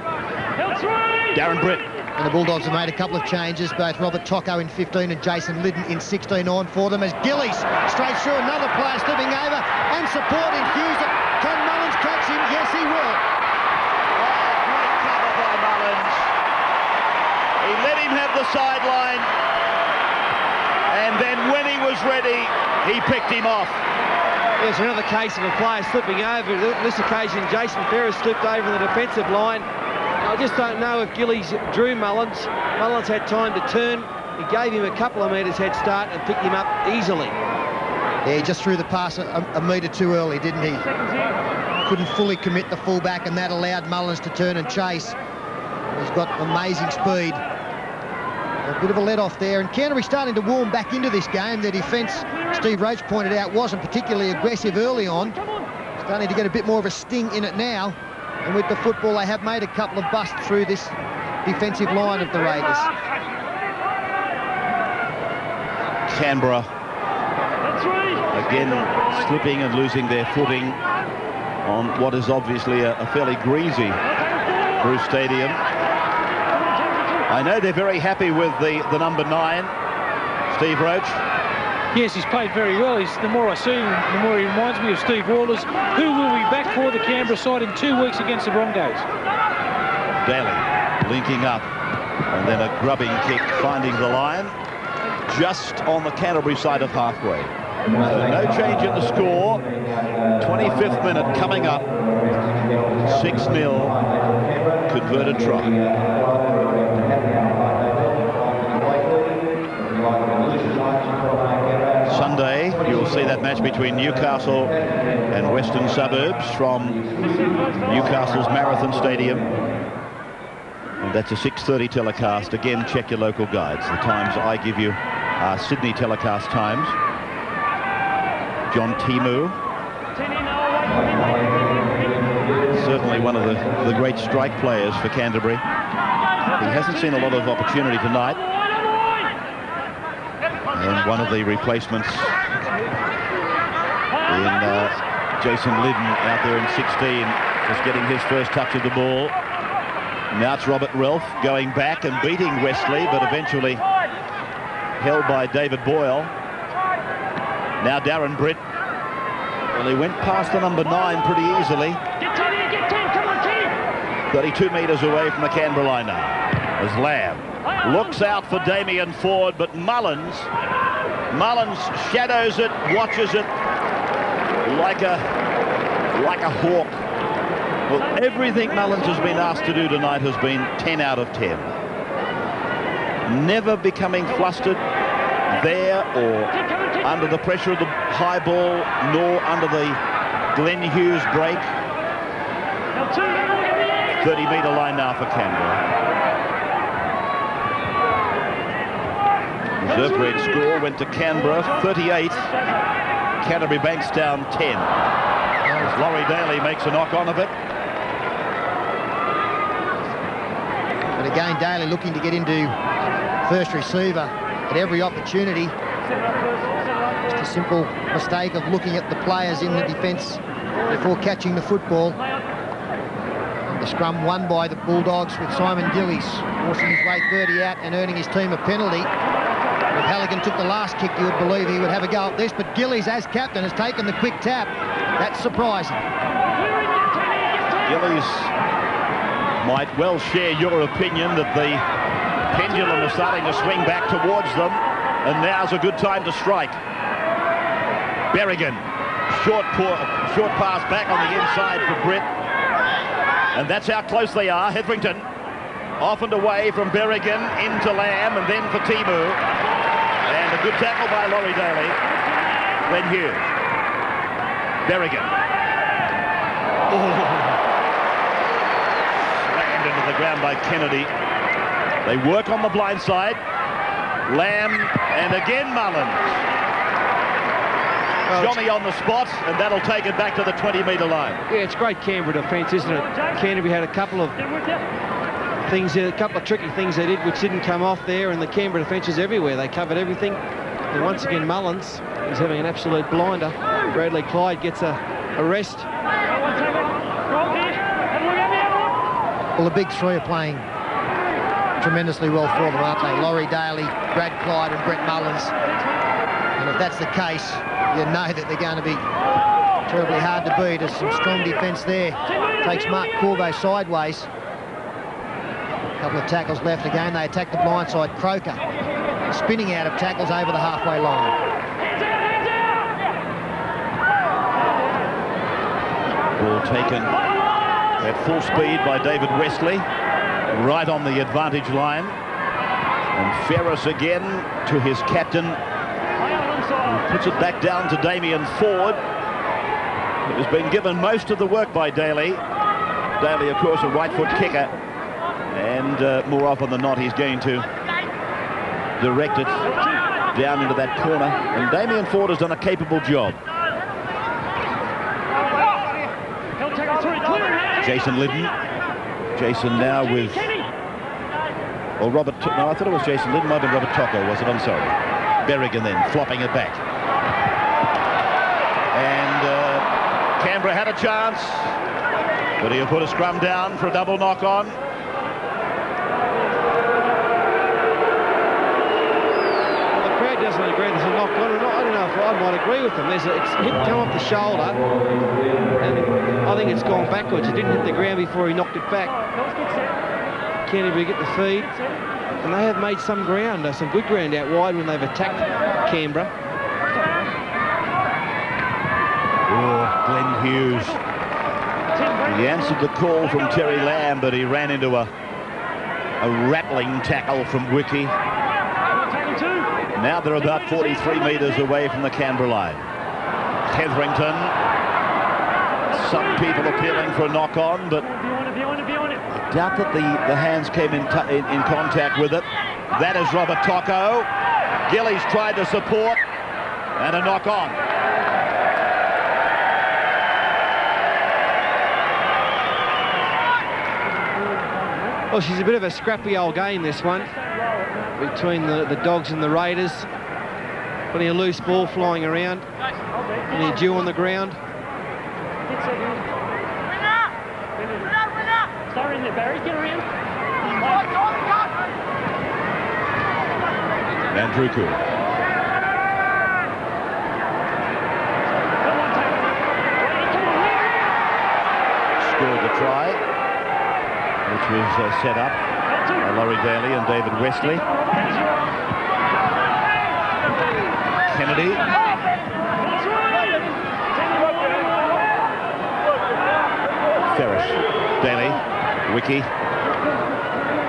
Darren Britt.
And the Bulldogs have made a couple of changes, both Robert Tocco in 15 and Jason Liddon in 16 on for them as Gillies straight through, another player slipping over and supporting Hughes. Can Mullins catch him? Yes, he will.
Great cover by Mullins. He let him have the sideline, and then when he was ready, he picked him off.
There's another case of a player slipping over. This occasion, Jason Ferris slipped over the defensive line. I just don't know if Gillies drew Mullins. Mullins had time to turn. He gave him a couple of metres head start and picked him up easily.
Yeah, he just threw the pass a metre too early, didn't he? Couldn't fully commit the fullback, and that allowed Mullins to turn and chase. He's got amazing speed. A bit of a let-off there, and Canterbury starting to warm back into this game. Their defence, Steve Roach pointed out, wasn't particularly aggressive early on. Starting to get a bit more of a sting in it now. And with the football, they have made a couple of busts through this defensive line of the Raiders.
Canberra again slipping and losing their footing on what is obviously a fairly greasy Bruce Stadium. I know they're very happy with the number 9, Steve Roach.
Yes, he's played very well. The more I see him, the more he reminds me of Steve Walters, who will be back for the Canberra side in 2 weeks against the Broncos.
Daly linking up, and then a grubbing kick finding the line just on the Canterbury side of halfway. So no change in the score. 25th minute coming up. 6-0 converted try. Sunday, you'll see that match between Newcastle and Western Suburbs from Newcastle's Marathon Stadium. And that's a 6:30 telecast. Again, check your local guides. The times I give you are Sydney telecast times. John Timu, certainly one of the great strike players for Canterbury. He hasn't seen a lot of opportunity tonight. And one of the replacements in Jason Liddon out there in 16, just getting his first touch of the ball. Now it's Robert Relf going back and beating Wesley, but eventually held by David Boyle. Now Darren Britt. Well, he went past the number 9 pretty easily. 32 metres away from the Canberra line now. As Lamb looks out for Damien Ford, but Mullins shadows it, watches it like a hawk. Well, everything Mullins has been asked to do tonight has been 10 out of 10. Never becoming flustered there or under the pressure of the high ball, nor under the Glenn Hughes break. 30-metre line now for Canberra. Reserve grade score went to Canberra, 38. Canterbury Bankstown, 10. As Laurie Daly makes a knock on of it.
But again, Daly looking to get into first receiver at every opportunity. Just a simple mistake of looking at the players in the defence before catching the football. The scrum won by the Bulldogs with Simon Gillies forcing his way 30 out and earning his team a penalty. If Halligan took the last kick, you would believe he would have a go at this, but Gillies, as captain, has taken the quick tap. That's surprising.
Gillies might well share your opinion that the pendulum is starting to swing back towards them, and now's a good time to strike. Berrigan, short pass back on the inside for Britt. And that's how close they are. Hetherington off and away from Berrigan into Lamb and then for Timu. And a good tackle by Laurie Daly. Then Hughes. Berrigan. Slammed into the ground by Kennedy. They work on the blind side. Lamb and again Mullins. Johnny on the spot, and that'll take it back to the 20-metre line.
Yeah, it's great Canberra defence, isn't it? Canterbury had a couple of things, a couple of tricky things they did which didn't come off there, and the Canberra defence is everywhere. They covered everything. And once again, Mullins is having an absolute blinder. Bradley Clyde gets a rest.
Well, the big three are playing tremendously well for them, aren't they? Laurie Daly, Brad Clyde and Brett Mullins. And if that's the case, you know that they're going to be terribly hard to beat. There's some strong defence there. Takes Mark Corvo sideways. A couple of tackles left again. They attack the blind side. Croker spinning out of tackles over the halfway line.
Ball taken at full speed by David Wesley, right on the advantage line. And Ferris again to his captain, who puts it back down to Damien Ford. It has been given most of the work by Daly. Daly, of course, a right foot kicker. And more often than not, he's going to direct it down into that corner. And Damien Ford has done a capable job. Jason Liddon. Jason now with... Or Robert... No, I thought it was Jason Liddon. Might have been Robert Tocco, was it? I'm sorry. Berrigan then, flopping it back. And Canberra had a chance, but he'll put a scrum down for a double knock-on.
The crowd doesn't agree there's a knock-on, and I don't know if I might agree with them. It's hit come off the shoulder, and I think it's gone backwards. It didn't hit the ground before he knocked it back. Canterbury get the feed, and they have made some ground, some good ground out wide when they've attacked Canberra.
Oh, Glenn Hughes. He answered the call from Terry Lamb, but he ran into a rattling tackle from Wiki. Now they're about 43 metres away from the Canberra line. Hetherington. Some people appealing for a knock-on, but I doubt that the hands came in contact with it. That is Robert Tocco. Gillies tried to support, and a knock-on.
Well, she's a bit of a scrappy old game, this one, between the Dogs and the Raiders. Putting a loose ball flying around, and they're due on the ground.
Start in there, Barry. Get around.
Mandruku. Scored the try, which was set up by Laurie Daly and David Wesley. Kennedy. Ferris. Daly. Wiki.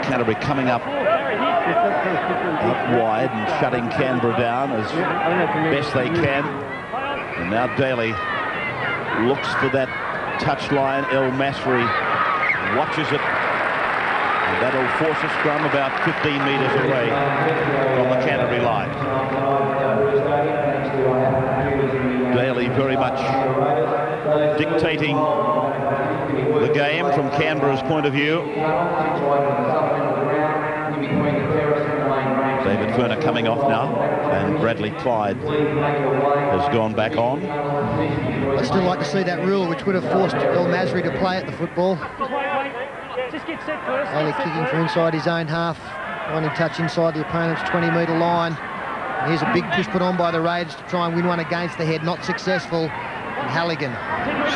Canterbury coming up wide and shutting Canberra down as best they can. And now Daly looks for that touchline. El Masri watches it. And that'll force a scrum about 15 metres away from the Canterbury line. Daly very much dictating the game from Canberra's point of view. David Furner coming off now, and Bradley Clyde has gone back on.
I'd still like to see that rule which would have forced El Masri to play at the football.
Just get set first.
Only kicking for inside his own half, finding touch inside the opponent's 20-metre line. And here's a big push put on by the Raiders to try and win one against the head, not successful. And Halligan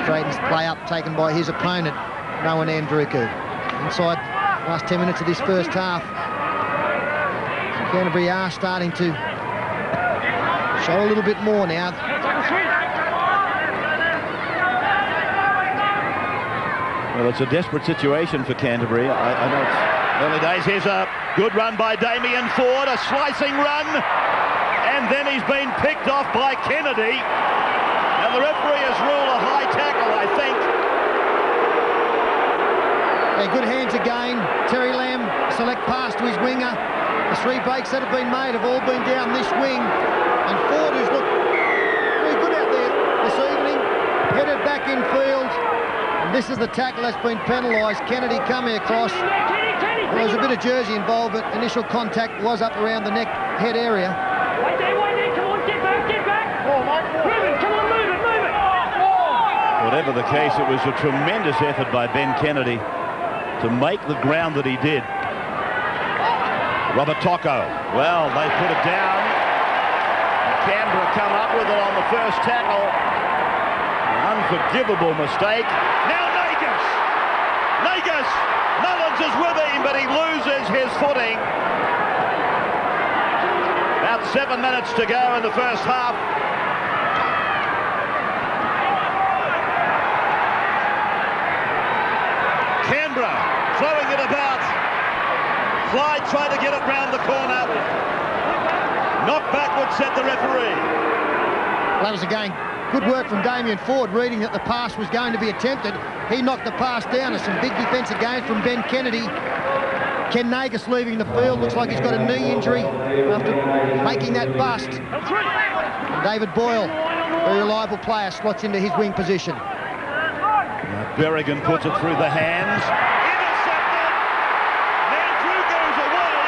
straightens play up, taken by his opponent, Noah Andruku. Inside the last 10 minutes of this first half, Canterbury are starting to show a little bit more now.
Well, it's a desperate situation for Canterbury. I know it's early days. Here's a good run by Damien Ford, a slicing run, and then he's been picked off by Kennedy. And the referee has ruled a high tackle, I think.
Yeah, good hands again. Terry Lamb, select pass to his winger. The three breaks that have been made have all been down this wing. And Ford, who's looked very good out there this evening, headed back in field. And this is the tackle that's been penalised. Kennedy coming across. Well, there was a bit of jersey involved, but initial contact was up around the neck head area.
Wait there, come on, get back. Move it, come on, move it.
Whatever the case, it was a tremendous effort by Ben Kennedy to make the ground that he did. Robert Tocco, well, they put it down. Canberra come up with it on the first tackle. An unforgivable mistake. Now Nagus! Mullins is with him, but he loses his footing. About 7 minutes to go in the first half. Canberra throwing it about. Clyde tried to get it round the corner. Knocked backward, said the referee.
That was again good work from Damien Ford, reading that the pass was going to be attempted. He knocked the pass down. And some big defensive games from Ben Kennedy. Ken Nagus leaving the field. Looks like he's got a knee injury after making that bust. David Boyle, very reliable player, slots into his wing position.
Berrigan puts it through the hands. Intercepted. Mandrugo's away.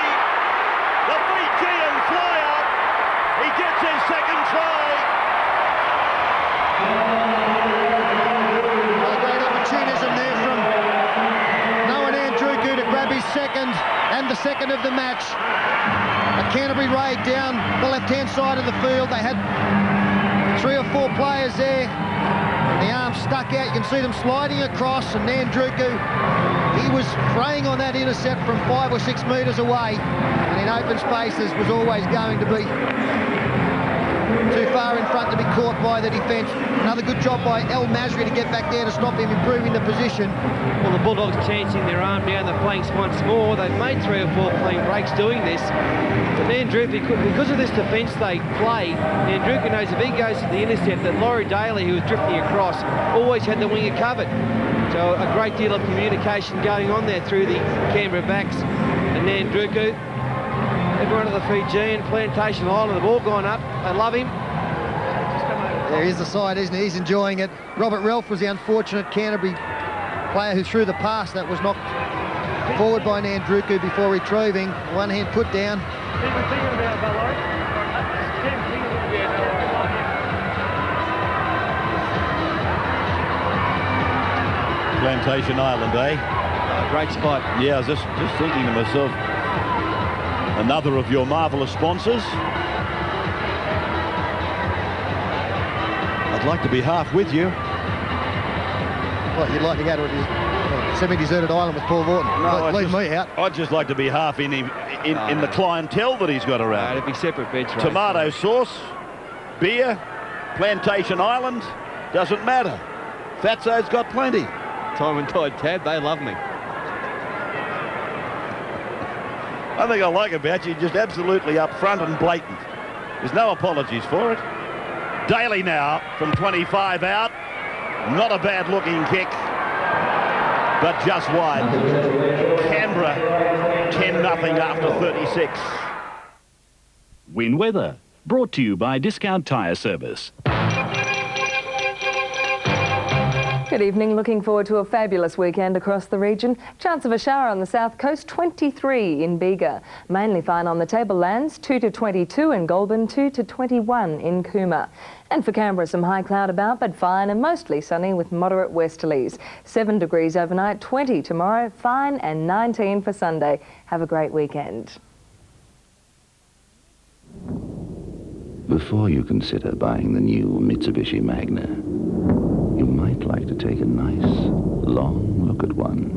The Fijian fly-up. He gets his second try.
Well, a great opportunism there from Noah Mandrugo to grab his second and the second of the match. A Canterbury raid down the left-hand side of the field. They had 3 or 4 players there. The arm stuck out. You can see them sliding across, and Nandruku, he was preying on that intercept from 5 or 6 metres away, and in open spaces was always going to be too far in front to be caught by the defence. Another good job by El Masri to get back there to stop him, improving the position.
Well, the Bulldogs chancing their arm down the flanks once more. They've made 3 or 4 clean breaks doing this. But Nandruku, because of this defence they play, Nandruku knows if he goes to the intercept that Laurie Daly, who was drifting across, always had the winger covered. So a great deal of communication going on there through the Canberra backs. And Nandruku, everyone of the Fijian Plantation Island, the ball gone up. They love him.
There is the side, isn't he? He's enjoying it. Robert Relf was the unfortunate Canterbury player who threw the pass that was knocked forward by Nandruku before retrieving. One hand put down.
Plantation Island, eh?
Great spot.
Yeah, I was just thinking to myself, another of your marvellous sponsors. I'd like to be half with you.
What, you'd like to go to a semi-deserted island with Paul Vorton?
No,
leave me out.
I'd just like to be half in the clientele that he's got around.
It'd be separate beds, right?
Tomato sauce, beer, Plantation Island, doesn't matter. Fatso's got plenty.
Time and Tide tab, they love me.
I think I like about you, just absolutely upfront and blatant. There's no apologies for it. Daly now from 25 out. Not a bad looking kick, but just wide. Canberra 10-0 after 36.
Win weather, brought to you by Discount Tyre Service.
Good evening. Looking forward to a fabulous weekend across the region. Chance of a shower on the south coast, 23 in Bega. Mainly fine on the tablelands, 2 to 22 in Goulburn, 2 to 21 in Cooma. And for Canberra, some high cloud about, but fine and mostly sunny with moderate westerlies. 7 degrees overnight, 20 tomorrow, fine and 19 for Sunday. Have a great weekend.
Before you consider buying the new Mitsubishi Magna, you might like to take a nice, long look at one.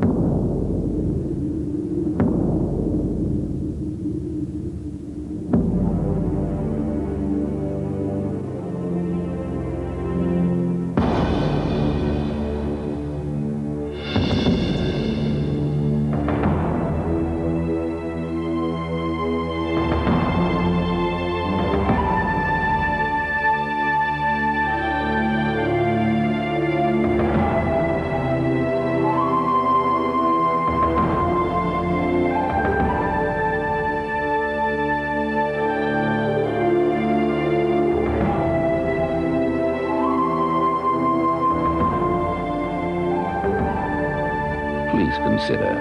Please consider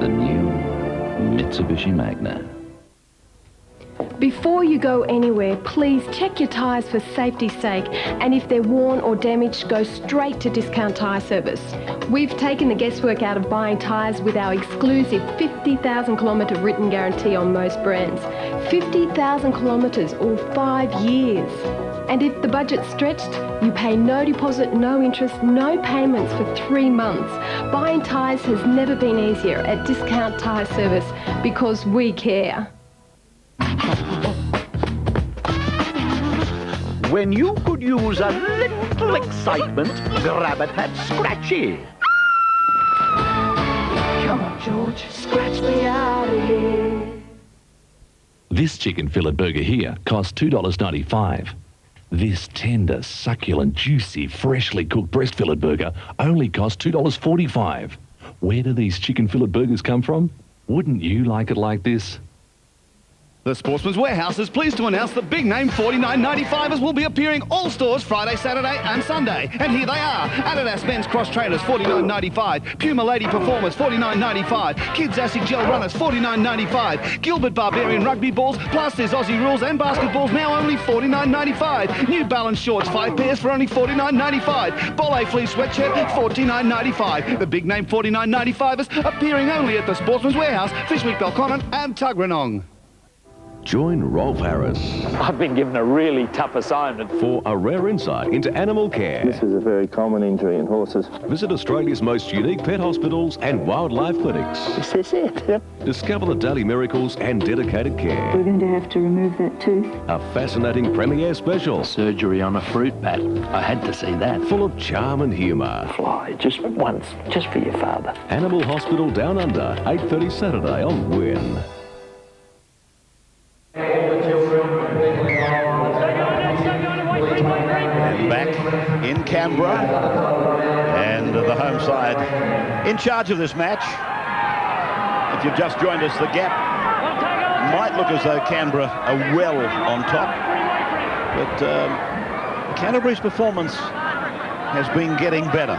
the new Mitsubishi Magna.
Before you go anywhere, please check your tyres for safety's sake, and if they're worn or damaged, go straight to Discount Tyre Service. We've taken the guesswork out of buying tyres with our exclusive 50,000 kilometre written guarantee on most brands. 50,000 kilometres or 5 years. And if the budget's stretched, you pay no deposit, no interest, no payments for 3 months. Buying tyres has never been easier at Discount Tyre Service because we care.
When you could use a little excitement, grab at that scratchy.
Come on, George, scratch me out of here.
This chicken fillet burger here costs $2.95. This tender, succulent, juicy, freshly cooked breast fillet burger only costs $2.45. Where do these chicken fillet burgers come from? Wouldn't you like it like this?
The Sportsman's Warehouse is pleased to announce that big name 49.95ers will be appearing all stores Friday, Saturday and Sunday. And here they are. Adidas men's cross trainers $49.95, Puma lady performers $49.95, Kids Asic gel runners $49.95, Gilbert Barbarian rugby balls, Plasters Aussie rules and basketballs now only $49.95. New Balance shorts 5 pairs for only $49.95. Bolle fleece sweatshirt $49.95. The big name 49.95ers appearing only at the Sportsman's Warehouse, Fishwick, Belconnen and Tuggeranong.
Join Rolf Harris.
I've been given a really tough assignment.
For a rare insight into animal care.
This is a very common injury in horses.
Visit Australia's most unique pet hospitals and wildlife clinics.
This is it. Yep.
Discover the daily miracles and dedicated care.
We're going to have to remove that tooth.
A fascinating premiere special.
Surgery on a fruit bat. I had to see that.
Full of charm and humour.
Fly, just once, just for your father.
Animal Hospital Down Under, 8:30 Saturday on Win.
And back in Canberra, and the home side in charge of this match. If you've just joined us, the gap might look as though Canberra are well on top, but Canterbury's performance has been getting better,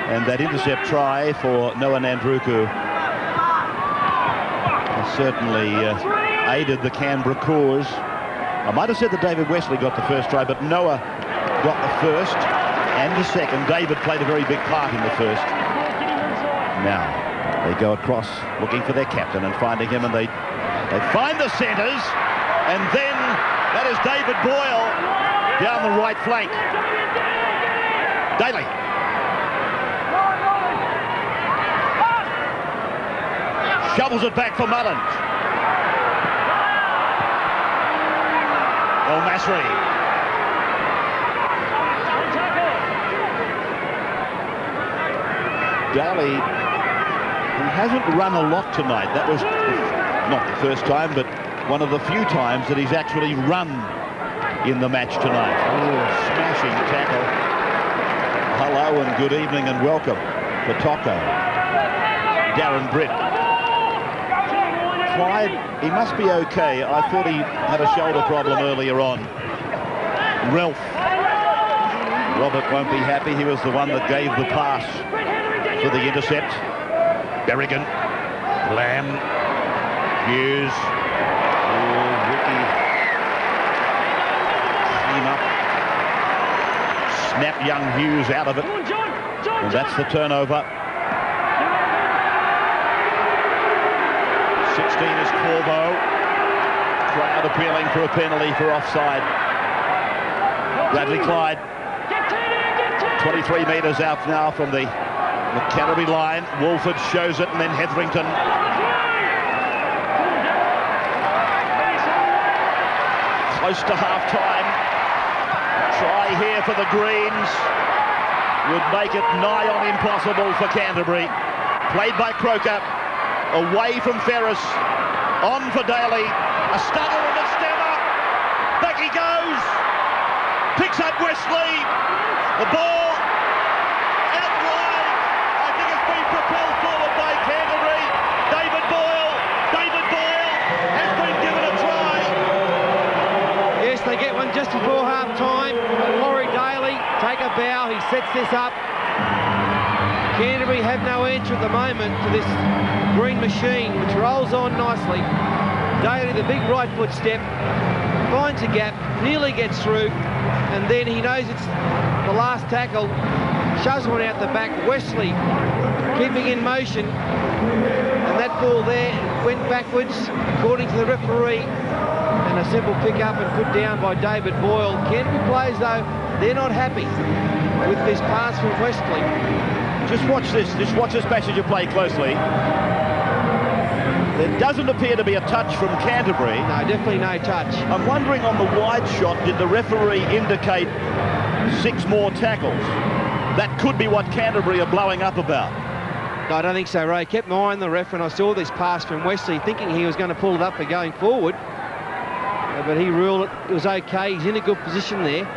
and that intercept try for Noah Nandruku has certainly aided the Canberra cause. I might have said that David Wesley got the first try, but Noah got the first and the second. David played a very big part in the first. Now they go across looking for their captain and finding him, and they find the centres, and then that is David Boyle down the right flank. Daly. Shovels it back for Mullins. Masri. Daly, he hasn't run a lot tonight. That was not the first time, but one of the few times that he's actually run in the match tonight. Oh, smashing tackle. Hello and good evening and welcome for Tocco. Darren Britt. Clyde, he must be okay. I thought he had a shoulder problem earlier on. Ralph. Robert won't be happy. He was the one that gave the pass for the intercept. Berrigan. Lamb. Hughes. Oh, Ricky. Team up. Snap young Hughes out of it. And that's the turnover. 16 is Corbo. Crowd appealing for a penalty for offside. Bradley Clyde. 23 metres out now from the Canterbury line. Wolford shows it, and then Hetherington. Close to half-time. Try here for the Greens would make it nigh on impossible for Canterbury. Played by Croker. Away from Ferris, on for Daly, a stunner and a stammer, back he goes, picks up Wesley, the ball, out wide, I think it's been propelled forward by Canterbury, David Boyle has been given a try.
Yes, they get one just before half-time, Laurie Daly, take a bow, he sets this up. Canterbury have no answer at the moment to this green machine, which rolls on nicely. Daly, the big right foot step, finds a gap, nearly gets through, and then he knows it's the last tackle, shoves one out the back. Wesley keeping in motion, and that ball there went backwards, according to the referee, and a simple pick up and put down by David Boyle. Canterbury players, though, they're not happy with this pass from Wesley.
Just watch this passage of play closely. There doesn't appear to be a touch from Canterbury.
No, definitely no touch.
I'm wondering on the wide shot, did the referee indicate 6 more tackles? That could be what Canterbury are blowing up about.
No, I don't think so, Ray. Kept my eye on the ref when I saw this pass from Wesley, thinking he was going to pull it up for going forward. But he ruled it was okay. He's in a good position there.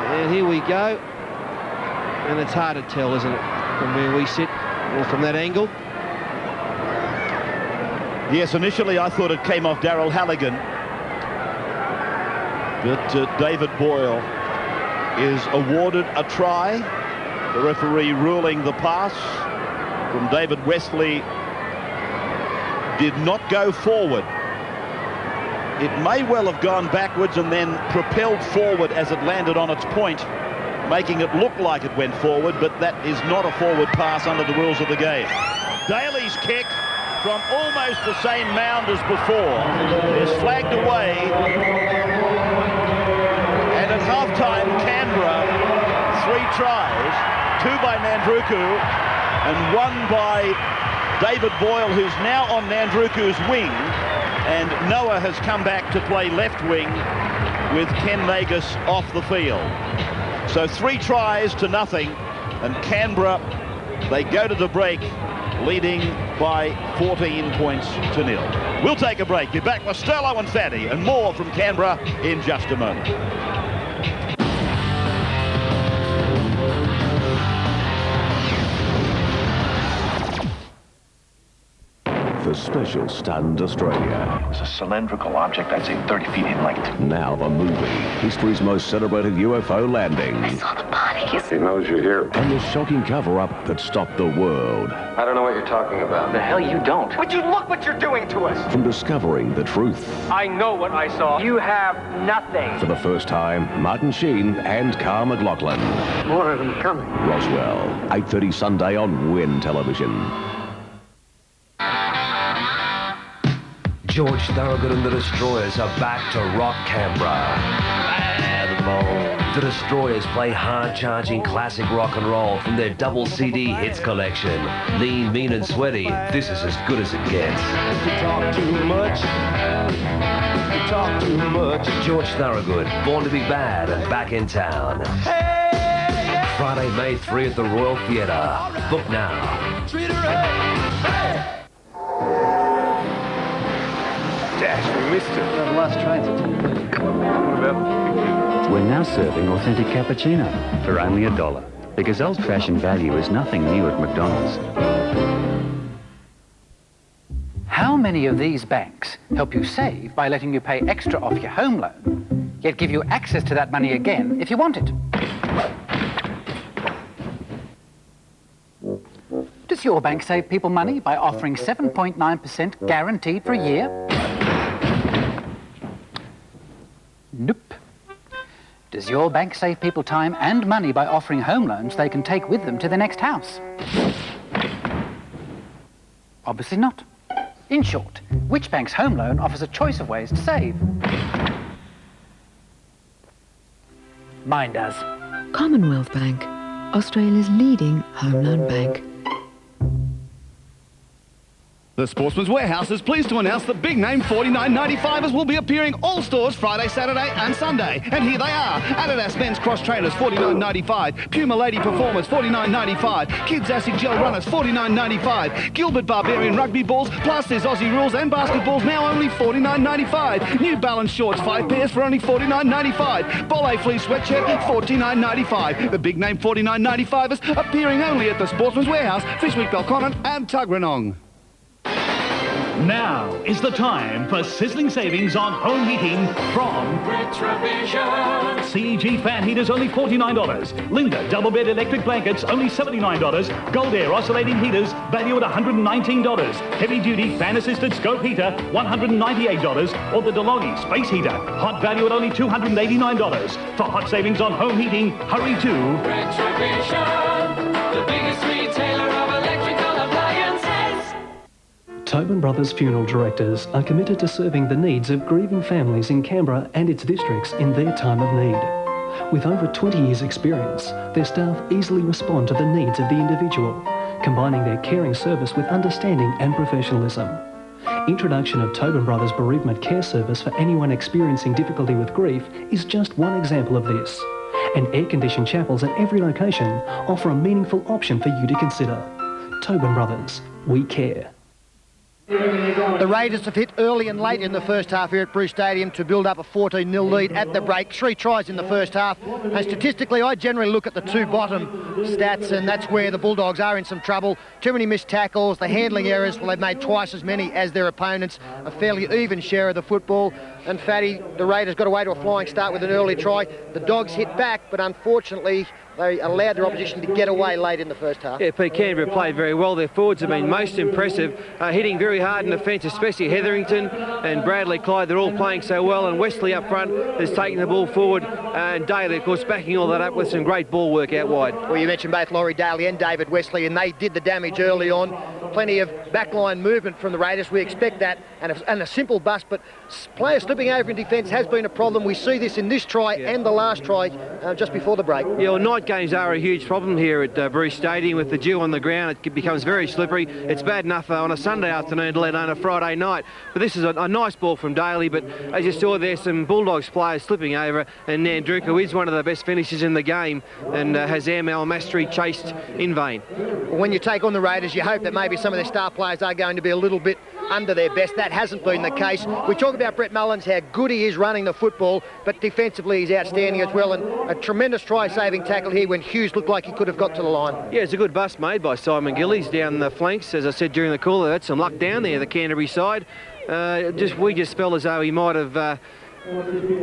And here we go. And it's hard to tell, isn't it, from where we sit or from that angle?
Yes, initially I thought it came off Daryl Halligan, but David Boyle is awarded a try. The referee ruling the pass from David Wesley did not go forward. It may well have gone backwards and then propelled forward as it landed on its point, making it look like it went forward, but that is not a forward pass under the rules of the game. Daly's kick from almost the same mound as before is flagged away, and at half-time Canberra 3 tries, 2 by Nandruku and 1 by David Boyle, who's now on Nandruku's wing, and Noah has come back to play left wing with Ken Nagus off the field. So 3 tries to nothing, and Canberra, they go to the break leading by 14 points to 0. We'll take a break. Be back with Sterlo and Fatty and more from Canberra in just a moment.
The special stunned Australia.
It was a cylindrical object, I'd say 30 feet in length.
Now the movie. History's most celebrated UFO landing.
I saw the bodies.
He knows you're here. And the shocking cover-up that stopped the world.
I don't know what you're talking about.
The hell you don't.
Would you look what you're doing to us?
From discovering the truth.
I know what I saw. You have nothing.
For the first time, Martin Sheen and Carl McLaughlin.
More of them coming.
Roswell, 8:30 Sunday on Win Television.
George Thorogood and the Destroyers are back to rock Canberra. The Destroyers play hard-charging classic rock and roll from their double CD hits collection. Lean, Mean and Sweaty, this is as good as it gets.
You talk too much. You talk too much.
George Thorogood, Born to be Bad and back in town. Friday, May 3 at the Royal Theatre. Book now.
Treat her right.
Dash, we missed it.
The last train's at 10:30.
What about
We're now serving authentic cappuccino for only $1, because old-fashioned value is nothing new at McDonald's.
How many of these banks help you save by letting you pay extra off your home loan, yet give you access to that money again if you want it? Does your bank save people money by offering 7.9% guaranteed for a year? Nope. Does your bank save people time and money by offering home loans they can take with them to the next house? Obviously not. In short, which bank's home loan offers a choice of ways to save? Mine does.
Commonwealth Bank, Australia's leading home loan bank.
The Sportsman's Warehouse is pleased to announce that big name 49.95ers will be appearing all stores Friday, Saturday and Sunday. And here they are. Adidas Men's Cross Trainers, $49.95. Puma Lady Performers, $49.95. Kids Asic Gel Runners, $49.95. Gilbert Barbarian Rugby Balls, plus there's Aussie Rules and basketballs, now only $49.95. New Balance Shorts, 5 pairs for only $49.95. Bolle Fleece Sweatshirt, $49.95. The big name 49.95ers appearing only at the Sportsman's Warehouse, Fishwick, Belconnen and Tuggeranong.
Now is the time for sizzling savings on home heating from
Retrovision.
CEG fan heaters only $49. Linda double bed electric blankets only $79. Gold Air oscillating heaters valued at $119. Heavy duty fan assisted scope heater $198. Or the DeLonghi space heater hot value at only $289. For hot savings on home heating, hurry to
Retrovision, the biggest retailer of electrical appliances.
Tobin Brothers Funeral Directors are committed to serving the needs of grieving families in Canberra and its districts in their time of need. With over 20 years' experience, their staff easily respond to the needs of the individual, combining their caring service with understanding and professionalism. Introduction of Tobin Brothers Bereavement Care Service for anyone experiencing difficulty with grief is just one example of this. And air-conditioned chapels at every location offer a meaningful option for you to consider. Tobin Brothers, we care.
The Raiders have hit early and late in the first half here at Bruce Stadium to build up a 14-0 lead at the break. 3 tries in the first half. And statistically, I generally look at the 2 bottom stats, and that's where the Bulldogs are in some trouble. Too many missed tackles, the handling errors, well, they've made twice as many as their opponents. A fairly even share of the football. And Fatty, the Raiders got away to a flying start with an early try. The Dogs hit back, but unfortunately, they allowed their opposition to get away late in the first half.
Yeah, Pete, Canterbury played very well. Their forwards have been most impressive, hitting very hard in defence, especially Hetherington and Bradley Clyde. They're all playing so well, and Wesley up front is taking the ball forward, and Daly, of course, backing all that up with some great ball work out wide.
Well, you mentioned both Laurie Daly and David Wesley, and they did the damage early on. Plenty of backline movement from the Raiders. We expect that, and a simple bust, but players slipping over in defence has been a problem. We see this in this try and the last try just before the break.
Yeah, well, night games are a huge problem here at Bruce Stadium. With the dew on the ground, it becomes very slippery. It's bad enough on a Sunday afternoon, let alone a Friday night. But this is a nice ball from Daly, but as you saw there, some Bulldogs players slipping over, and Nandruka is one of the best finishers in the game, and has Amal Mastry chased in vain.
When you take on the Raiders, you hope that maybe some of their star players are going to be a little bit under their best. That hasn't been the case. We talk about Brett Mullins, how good he is running the football, but defensively he's outstanding as well, and a tremendous try-saving tackle here when Hughes looked like he could have got to the line.
Yeah, it's a good bust made by Simon Gillies down the flanks. As I said during the call, they had some luck down there, the Canterbury side. We just felt as though he might have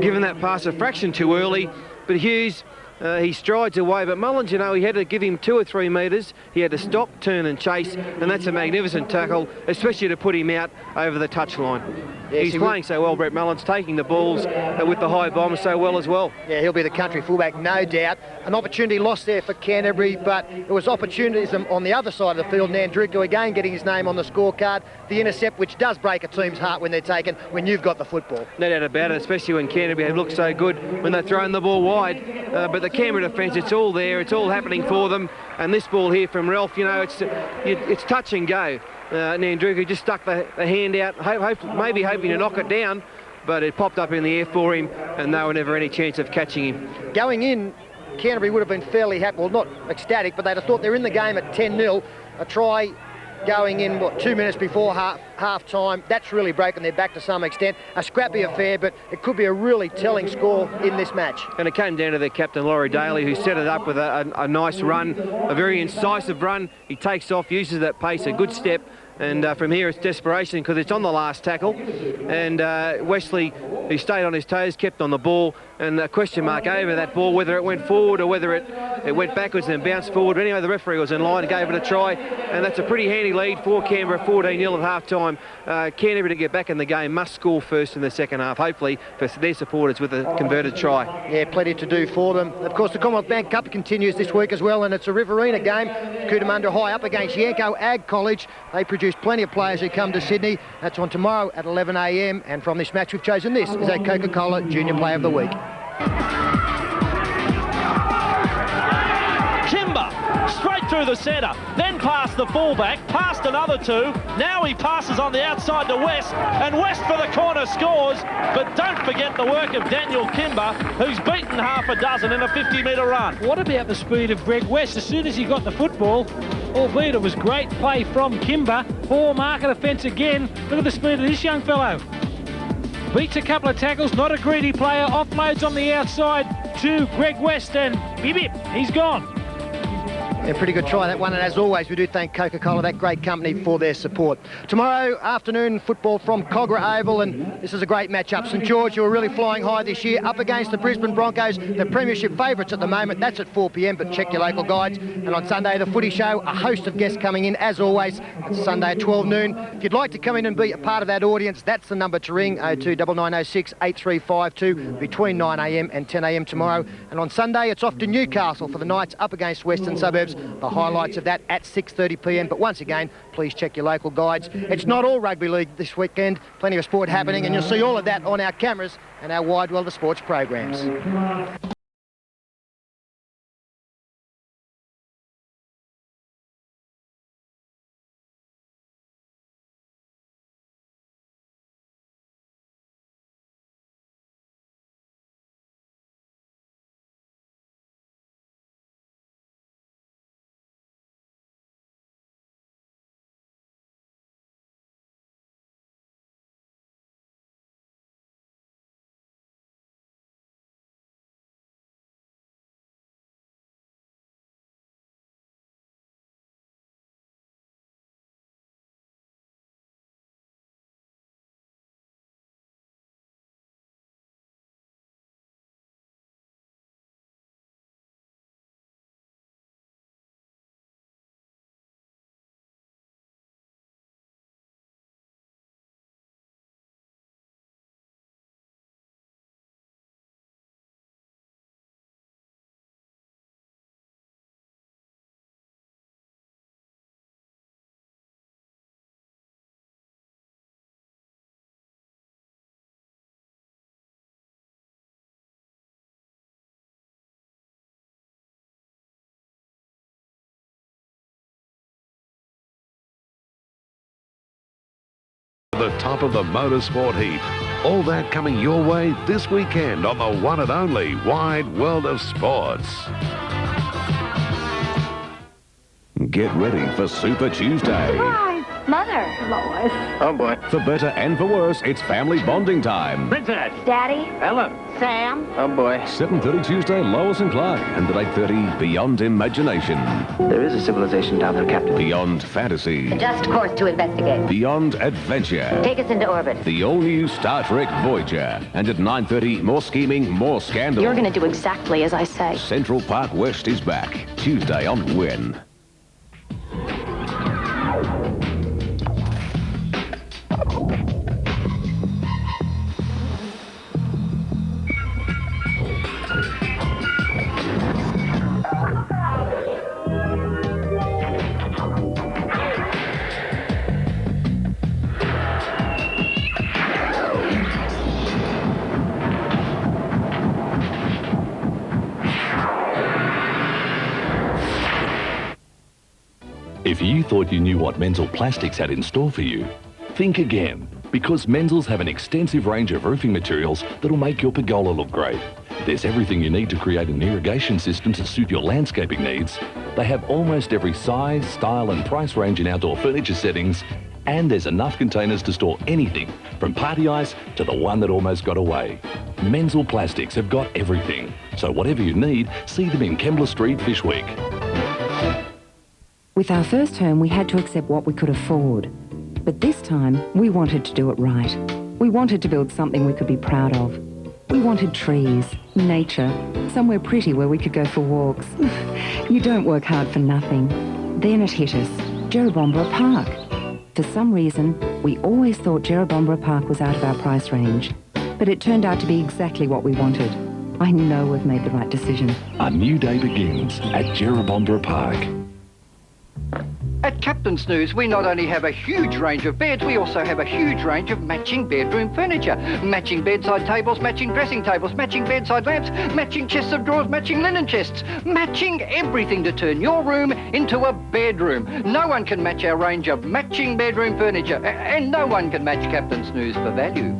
given that pass a fraction too early, but Hughes, he strides away, but Mullins, you know, he had to give him 2 or 3 metres. He had to stop, turn and chase, and that's a magnificent tackle, especially to put him out over the touchline. Yes, he's playing so well, Brett Mullins, taking the balls with the high bomb so well as well.
Yeah, he'll be the country fullback, no doubt. An opportunity lost there for Canterbury, but it was opportunism on the other side of the field. Nandruka again getting his name on the scorecard. The intercept, which does break a team's heart when they're taken, when you've got the football.
No doubt about it, especially when Canterbury have looked so good when they're throwing the ball wide. But the Canberra defence, it's all there, it's all happening for them. And this ball here from Ralph, you know, it's touch and go. Nandruka just stuck the hand out, maybe hoping to knock it down, but it popped up in the air for him, and there were never any chance of catching him.
Going in, Canterbury would have been fairly happy, well, not ecstatic, but they'd have thought they're in the game at 10-0. A try going in, 2 minutes before half time. That's really broken their back to some extent. A scrappy affair, but it could be a really telling score in this match.
And it came down to their captain, Laurie Daly, who set it up with a nice run, a very incisive run. He takes off, uses that pace, a good step. And from here it's desperation because it's on the last tackle, and Wesley, who stayed on his toes, kept on the ball, and a question mark over that ball, whether it went forward or whether it went backwards and bounced forward. But anyway, the referee was in line and gave it a try, and that's a pretty handy lead for Canberra, 14-0 at half-time. Canterbury to get back in the game must score first in the second half, hopefully for their supporters with a converted try.
Yeah, plenty to do for them. Of course, the Commonwealth Bank Cup continues this week as well, and it's a Riverina game. Cootamundra High up against Yanko Ag College. They produce plenty of players who come to Sydney. That's on tomorrow at 11 a.m. And from this match, we've chosen this as our Coca-Cola Junior Player of the Week.
Kimber, straight through the centre, then past the fullback, past another 2. Now he passes on the outside to West, and West for the corner scores. But don't forget the work of Daniel Kimber, who's beaten half a dozen in a 50-metre run.
What about the speed of Greg West? As soon as he got the football, albeit it was great play from Kimber, poor market offence again. Look at the speed of this young fellow. Beats a couple of tackles, not a greedy player, offloads on the outside to Greg West, and bip, he's gone.
A pretty good try, that one, and as always we do thank Coca-Cola, that great company, for their support. Tomorrow afternoon football from Cogra Oval, and this is a great matchup. St George, who are really flying high this year, up against the Brisbane Broncos, the premiership favourites at the moment. That's at 4 p.m, but check your local guides. And on Sunday, the footy show, a host of guests coming in as always. It's Sunday at 12 noon. If you'd like to come in and be a part of that audience, that's the number to ring, 02 9906 8352, between 9 a.m. and 10 a.m. tomorrow. And on Sunday, it's off to Newcastle for the Knights up against Western Suburbs. The highlights of that at 6:30 p.m. But once again, please check your local guides. It's not all rugby league this weekend. Plenty of sport happening, and you'll see all of that on our cameras and our wide world of sports programs.
The top of the motorsport heap. All that coming your way this weekend on the one and only Wide World of Sports.
Get ready for Super Tuesday.
Mother. Lois.
Oh boy. For better and for worse, it's family bonding time.
Princess. Daddy.
Ellen.
Sam.
Oh boy. 7:30 Tuesday, Lois and Clark. And at 8:30, Beyond Imagination.
There is a civilization down there, Captain.
Beyond Fantasy.
Just course to investigate.
Beyond Adventure.
Take us into orbit.
The all-new Star Trek Voyager. And at 9:30, more scheming, more scandal.
You're going to do exactly as I say.
Central Park West is back. Tuesday on Win.
If you thought you knew what Menzel Plastics had in store for you, think again, because Menzel's have an extensive range of roofing materials that'll make your pergola look great. There's everything you need to create an irrigation system to suit your landscaping needs. They have almost every size, style and price range in outdoor furniture settings, and there's enough containers to store anything, from party ice to the one that almost got away. Menzel Plastics have got everything, so whatever you need, see them in Kembla Street, Fishwick.
With our first home, we had to accept what we could afford. But this time, we wanted to do it right. We wanted to build something we could be proud of. We wanted trees, nature, somewhere pretty where we could go for walks. You don't work hard for nothing. Then it hit us, Jerrabombra Park. For some reason, we always thought Jerrabombra Park was out of our price range. But it turned out to be exactly what we wanted. I know we've made the right decision.
A new day begins at Jerrabombra Park.
At Captain Snooze, we not only have a huge range of beds, we also have a huge range of matching bedroom furniture. Matching bedside tables, matching dressing tables, matching bedside lamps, matching chests of drawers, matching linen chests, matching everything to turn your room into a bedroom. No one can match our range of matching bedroom furniture, and no one can match Captain Snooze for value.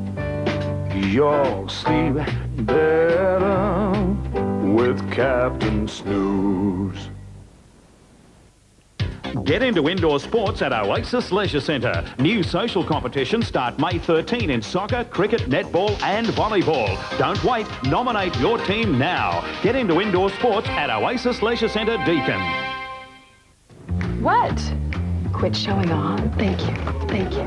You'll sleep better with Captain Snooze.
Get into indoor sports at Oasis Leisure Centre. New social competitions start May 13 in soccer, cricket, netball and volleyball. Don't wait, nominate your team now. Get into indoor sports at Oasis Leisure Centre, Deakin.
What? Quit showing off. Thank you. Thank you.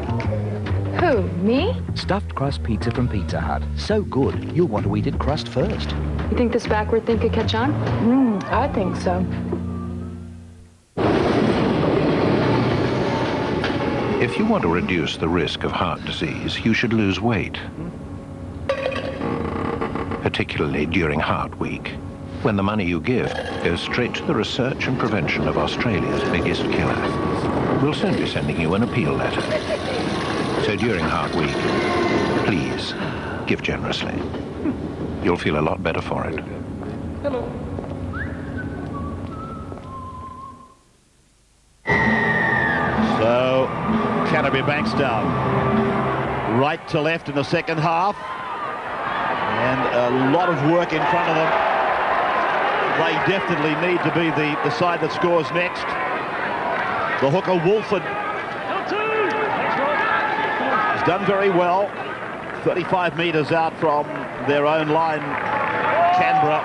Who, me?
Stuffed crust pizza from Pizza Hut. So good, you'll want to eat it crust first.
You think this backward thing could catch on? I think so.
If you want to reduce the risk of heart disease, you should lose weight. Particularly during Heart Week, when the money you give goes straight to the research and prevention of Australia's biggest killer. We'll soon be sending you an appeal letter. So during Heart Week, please give generously. You'll feel a lot better for it.
Hello.
So, Canterbury Bankstown, right to left in the second half, and a lot of work in front of them. They definitely need to be the side that scores next. The hooker Wolford has done very well, 35 metres out from their own line, Canberra.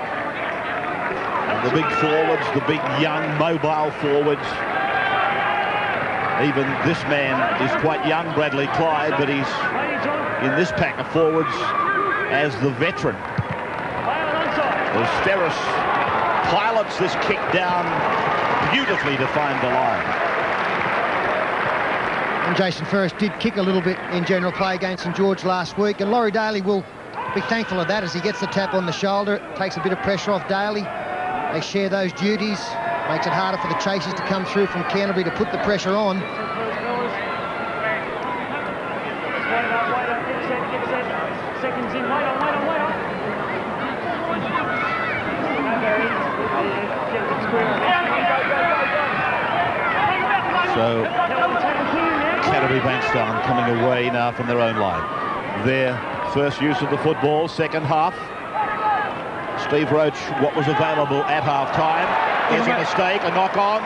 And the big forwards, the big young mobile forwards. Even this man is quite young, Bradley Clyde, but he's in this pack of forwards as the veteran. As Ferris pilots this kick down beautifully to find the line.
And Jason Ferris did kick a little bit in general play against St George last week, and Laurie Daly will be thankful of that as he gets the tap on the shoulder. It takes a bit of pressure off Daly. They share those duties. Makes it harder for the chasers to come through from Canterbury to put the pressure on.
So Canterbury Bankstown coming away now from their own line. Their first use of the football, second half. Steve Roach, what was available at half-time. There's a mistake, a knock-on.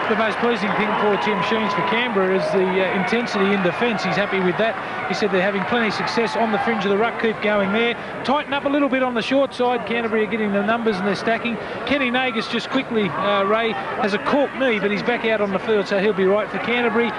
The most pleasing thing for Tim Sheens for Canberra is the intensity in defence. He's happy with that. He said they're having plenty of success on the fringe of the ruck. Keep going there. Tighten up a little bit on the short side. Canterbury are getting the numbers and they're stacking. Kenny Nagus just quickly, Ray, has a cork knee, but he's back out on the field, so he'll be right for Canterbury.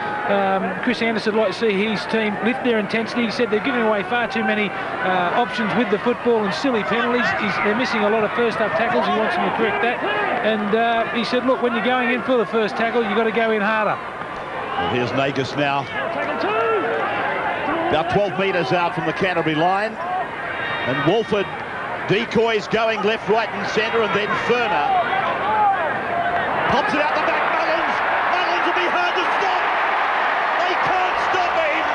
Chris Anderson would like to see his team lift their intensity. He said they're giving away far too many options with the football and silly penalties. They're missing a lot of first-up tackles. He wants them to correct that. And he said, look, when you're going in for the first tackle, you've got to go in harder.
Well, here's Nagus now. About 12 metres out from the Canterbury line. And Wolford decoys going left, right and centre, and then Furner pops it out the back. Mullins will be hard to stop. They can't stop him.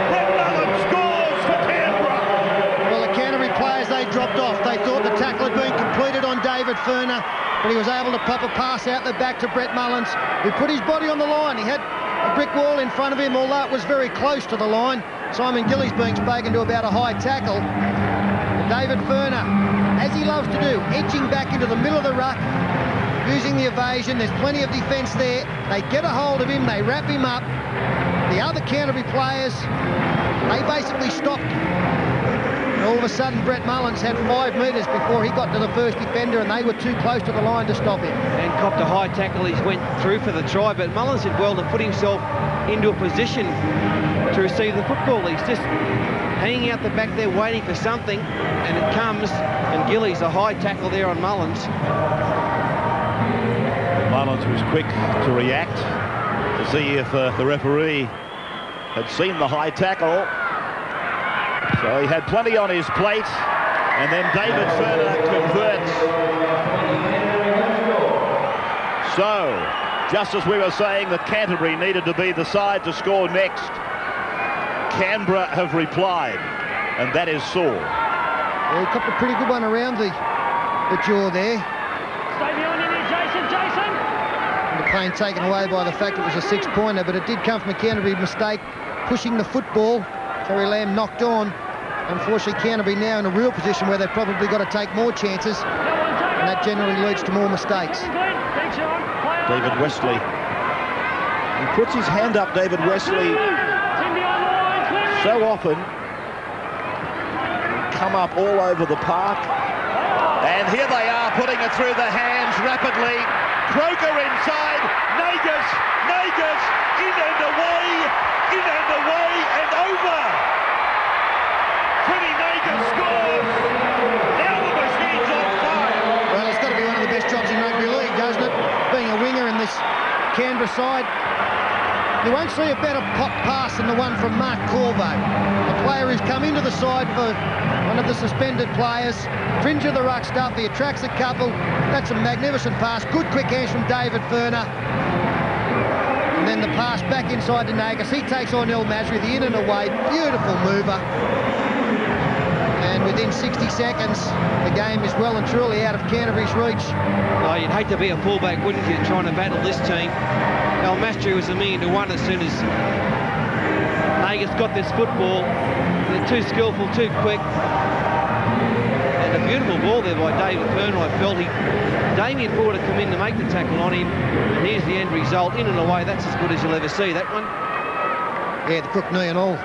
Brett Mullins scores for Canberra.
Well, the Canterbury players, they dropped off. They thought the tackle had been completed on David Furner, but he was able to pop a pass out the back to Brett Mullins, who put his body on the line. He had a brick wall in front of him, although it was very close to the line. Simon Gillies being spoken to about a high tackle. David Furner, as he loves to do, edging back into the middle of the ruck, using the evasion. There's plenty of defence there. They get a hold of him, they wrap him up. The other Canterbury players, they basically stopped. And all of a sudden, Brett Mullins had 5 metres before he got to the first defender, and they were too close to the line to stop him.
And copped a high tackle. He went through for the try, but Mullins did well to put himself into a position to receive the football. He's just hanging out the back there waiting for something, and it comes, and Gillies a high tackle there on Mullins.
Mullins was quick to react to see if the referee had seen the high tackle. So he had plenty on his plate, and then David Furner converts. So, just as we were saying that Canterbury needed to be the side to score next, Canberra have replied, and that is Saul.
Yeah, he copped a pretty good one around the jaw there.
Stay behind him here, Jason.
The plane taken away by the fact it was a 6-pointer, but it did come from a Canterbury mistake, pushing the football. Terry Lamb knocked on. Unfortunately, Canterbury now in a real position where they've probably got to take more chances, and that generally leads to more mistakes.
David Wesley. He puts his hand up, David Wesley, so often. Come up all over the park. And here they are, putting it through the hands rapidly. Croker inside. Nagus, in and away, and over. Kenny Nagus scores. Now the machine's on fire.
Well, it's got to be one of the best jobs in rugby league, doesn't it? Being a winger in this Canberra side. You won't see a better pop pass than the one from Mark Corvo, a player who's come into the side for one of the suspended players. Fringe of the ruck stuff, he attracts a couple. That's a magnificent pass. Good quick hands from David Furner. And then the pass back inside to Nagus. He takes on El Masri, the in and away. Beautiful mover. And within 60 seconds, the game is well and truly out of Canterbury's reach.
Oh, you'd hate to be a fullback, wouldn't you, trying to battle this team? El Masri was 1,000,000 to 1 as soon as Nagus got this football. They're too skillful, too quick. And a beautiful ball there by David Furner, I felt. Damien Ford had come in to make the tackle on him. And here's the end result. In and away, that's as good as you'll ever see, that one.
Yeah, the crook knee and all.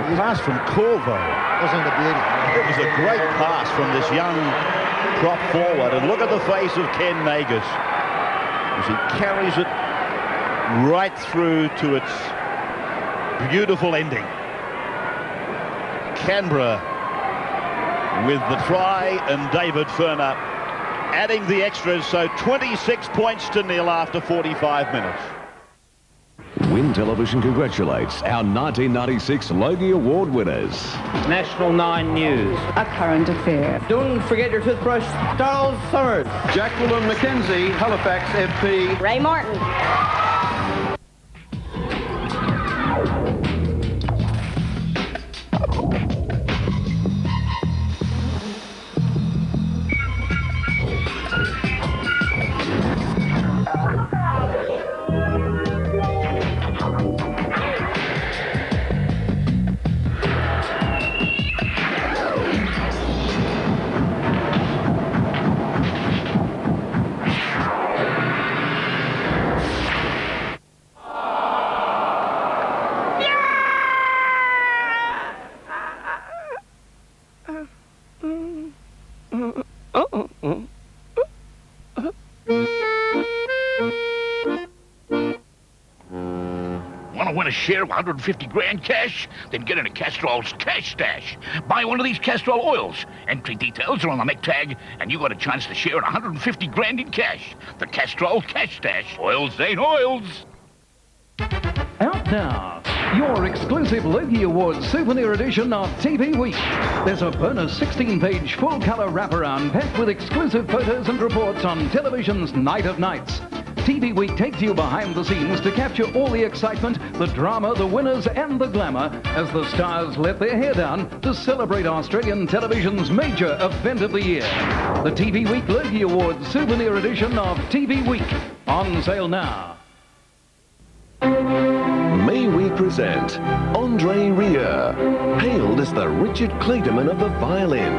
The pass from Corvo.
Wasn't it a beauty?
It was a great pass from this young prop forward. And look at the face of Ken Nagus as he carries it right through to its beautiful ending. Canberra with the try, and David Furner adding the extras, so 26 points to nil after 45 minutes.
Win Television congratulates our 1996 Logie Award winners.
National 9 News.
A current affair.
Don't forget your toothbrush, Charles Summers.
Jacqueline McKenzie, Halifax FP.
Ray Martin.
Want to win a share of 150 grand cash? Then get into Castrol's Cash Stash. Buy one of these Castrol oils. Entry details are on the neck tag, and you got a chance to share in 150 grand in cash. The Castrol Cash Stash. Oils ain't oils.
Out now, your exclusive Logie Awards souvenir edition of TV Week. There's a bonus 16-page full-colour wraparound packed with exclusive photos and reports on television's Night of Nights. TV Week takes you behind the scenes to capture all the excitement, the drama, the winners and the glamour as the stars let their hair down to celebrate Australian television's major event of the year. The TV Week Logie Awards souvenir edition of TV Week. On sale now.
May we present Andre Rieu, hailed as the Richard Clayderman of the violin.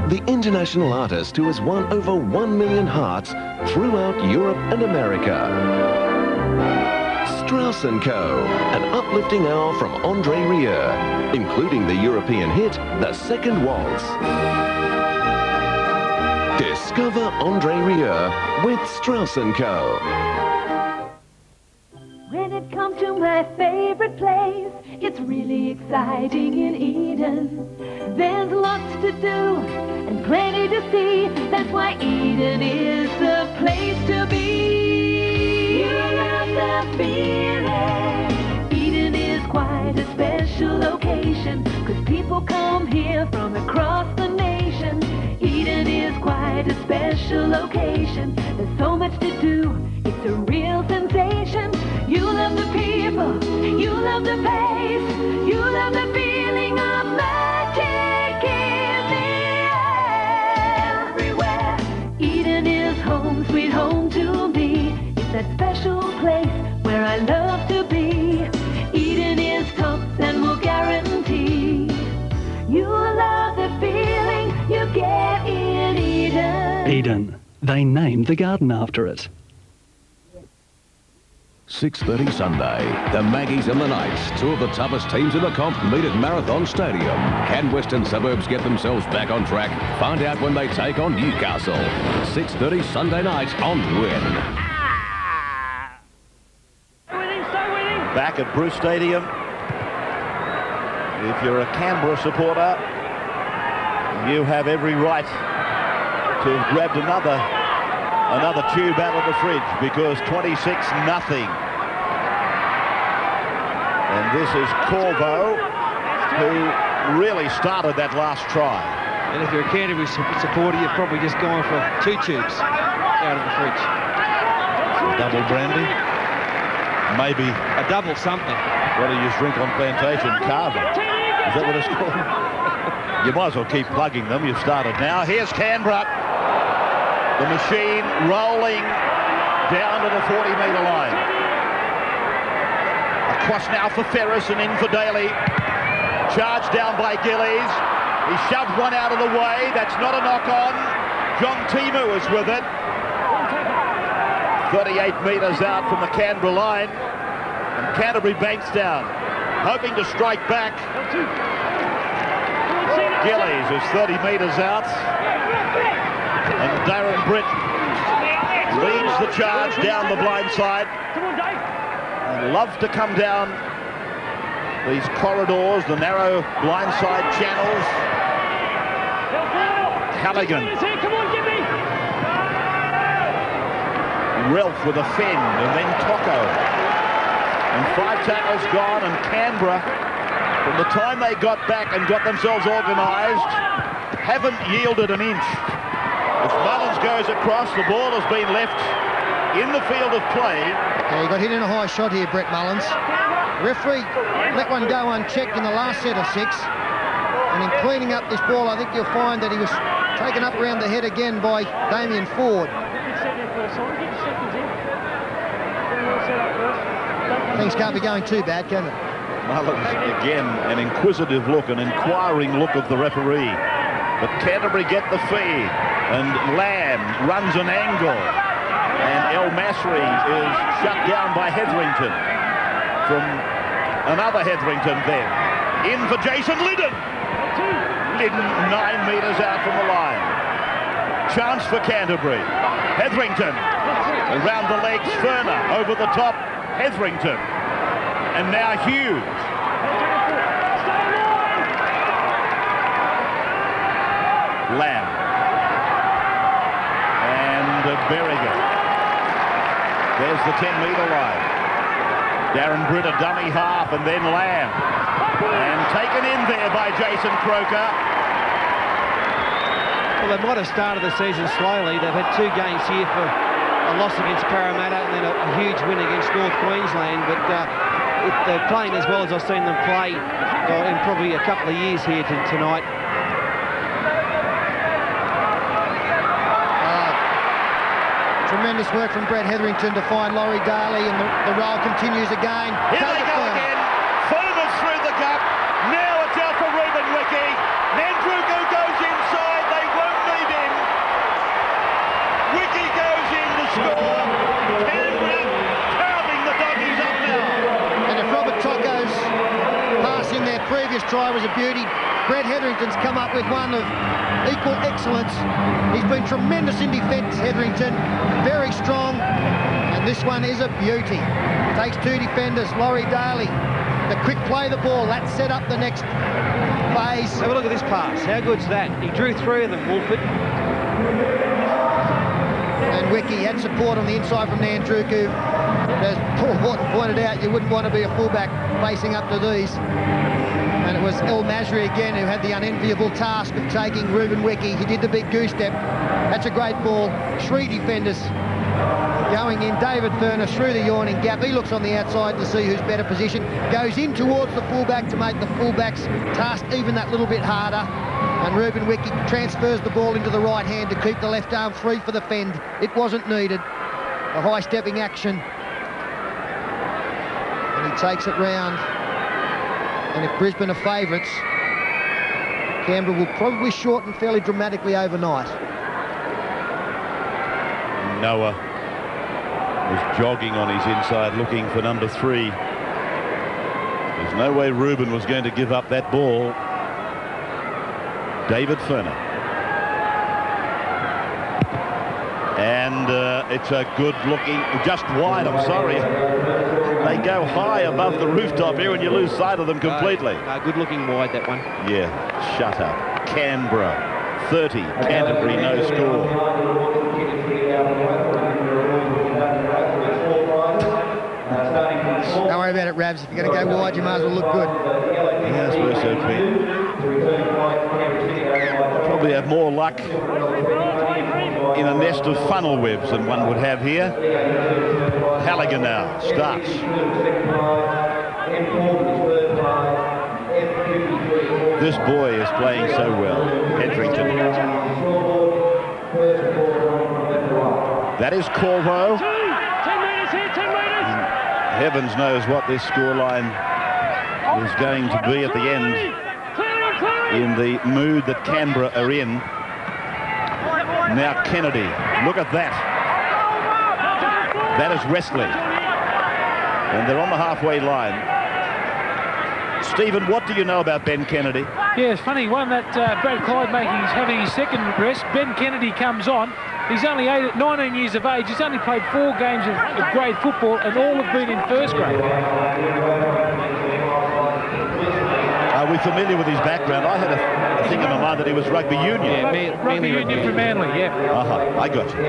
The international artist who has won over 1 million hearts throughout Europe and America. Strauss & Co., an uplifting hour from Andre Rieu, including the European hit, The Second Waltz. Discover Andre Rieu with Strauss & Co.
When it comes to my favorite place, it's really exciting in Eden. There's lots to do and plenty to see. That's why Eden is the place to be. You love the feeling. Eden is quite a special location, 'cause people come here from across the nation. Eden is quite a special location. There's so much to do. It's a real sensation. You love the people, you love the place, you love the feeling of magic in the air. Everywhere, Eden is home, sweet home to me. It's that special place where I love to be. Eden is tops and will guarantee you love the feeling you get in Eden.
Eden. They named the garden after it.
6:30 Sunday, the Maggies and the Knights, two of the toughest teams in the comp, meet at Marathon Stadium. Can Western Suburbs get themselves back on track? Find out when they take on Newcastle. 6:30 Sunday night on Win.
Back at Bruce Stadium. If you're a Canberra supporter, you have every right to have grabbed another tube out of the fridge, because 26-0. And this is Corvo, who really started that last try.
And if you're a Canterbury supporter, you've probably just gone for 2 tubes out of the fridge.
Double brandy? Maybe
a double something.
What do you drink on plantation? Carver. Is that what it's called? You might as well keep plugging them. You've started now. Here's Canberra. The machine rolling down to the 40-metre line. Across now for Ferris and in for Daly. Charged down by Gillies. He shoved one out of the way. That's not a knock-on. John Timu is with it. 38 metres out from the Canberra line. And Canterbury banks down, hoping to strike back. Gillies is 30 metres out. And Darren Britt leads the charge down the blind side. And loves to come down these corridors, the narrow blind side channels. Halligan. Relf with a fend, and then Tocco. And 5 tackles gone, and Canberra, from the time they got back and got themselves organised, haven't yielded an inch. As Mullins goes across, the ball has been left in the field of play.
Yeah, he got hit in a high shot here, Brett Mullins. Referee let one go unchecked in the last set of 6. And in cleaning up this ball, I think you'll find that he was taken up around the head again by Damien Ford. Things can't be going too bad, can it?
Mullins, again, an inquisitive look, an inquiring look of the referee. But Canterbury get the feed, and Lamb runs an angle. And El Masri is shut down by Hetherington. From another Hetherington then. In for Jason Liddon. Liddon 9 metres out from the line. Chance for Canterbury. Hetherington around the legs. Ferner over the top. Hetherington. And now Hughes. Lamb. And Berrigan. There's the 10-metre line. Darren Britt a dummy half, and then Lamb. And taken in there by Jason Croker.
Well, they might have started the season slowly. They've had 2 games here for a loss against Parramatta and then a huge win against North Queensland. But they're playing as well as I've seen them play in probably a couple of years here tonight.
Tremendous work from Brett Hetherington to find Laurie Daly, and the roll continues again.
Here they go again. Foreman's through the gap. Now it's out for Ruben Wiki. Nandruku goes inside. They won't need him. Wiki goes in to score. Canberra carving the doggies up now.
And if Robert Tocco's pass in their previous try was a beauty, Brett Hetherington's come up with one of equal excellence. He's been tremendous in defence, Hetherington, very strong, and this one is a beauty. Takes 2 defenders, Laurie Daly, the quick play of the ball, that set up the next phase.
Have a look at this pass, how good's that? He drew 3 of them, Wolford.
And Wiki had support on the inside from Nandruku. As Paul Horton pointed out, you wouldn't want to be a fullback facing up to these. And it was El Masri again who had the unenviable task of taking Ruben Wiki. He did the big goose step. That's a great ball. 3 defenders going in. David Furness through the yawning gap. He looks on the outside to see who's better positioned. Goes in towards the fullback to make the fullback's task even that little bit harder. And Ruben Wiki transfers the ball into the right hand to keep the left arm free for the fend. It wasn't needed. A high stepping action. And he takes it round. And if Brisbane are favourites, Canberra will probably shorten fairly dramatically overnight.
Noah was jogging on his inside looking for number 3. There's no way Ruben was going to give up that ball. David Furner. And it's a good looking, just wide, I'm sorry. They go high above the rooftop here and you lose sight of them completely.
Good looking wide, that one.
Yeah, shut up. Canberra, 30. Canterbury, no score.
Don't worry about it, Rabs. If you're going to go wide, you might as well look good.
Yeah, I suppose so, Pete. Probably have more luck in a nest of funnel webs than one would have here. Halligan now starts. This boy is playing so well, Hetherington. That is Corvo.
10 metres here, 10 metres.
Heavens knows what this scoreline is going to be at the end. In the mood that Canberra are in. Now Kennedy, look at that. That is Wrestley. And they're on the halfway line. Stephen, what do you know about Ben Kennedy?
Yeah, it's funny. One that Brad Clyde having his second rest. Ben Kennedy comes on. He's only 19 years of age. He's only played 4 games of grade football, and all have been in first grade.
Are we familiar with his background? I had a thing in my mind that he was rugby union.
Yeah, rugby union from Manly, yeah.
I got you.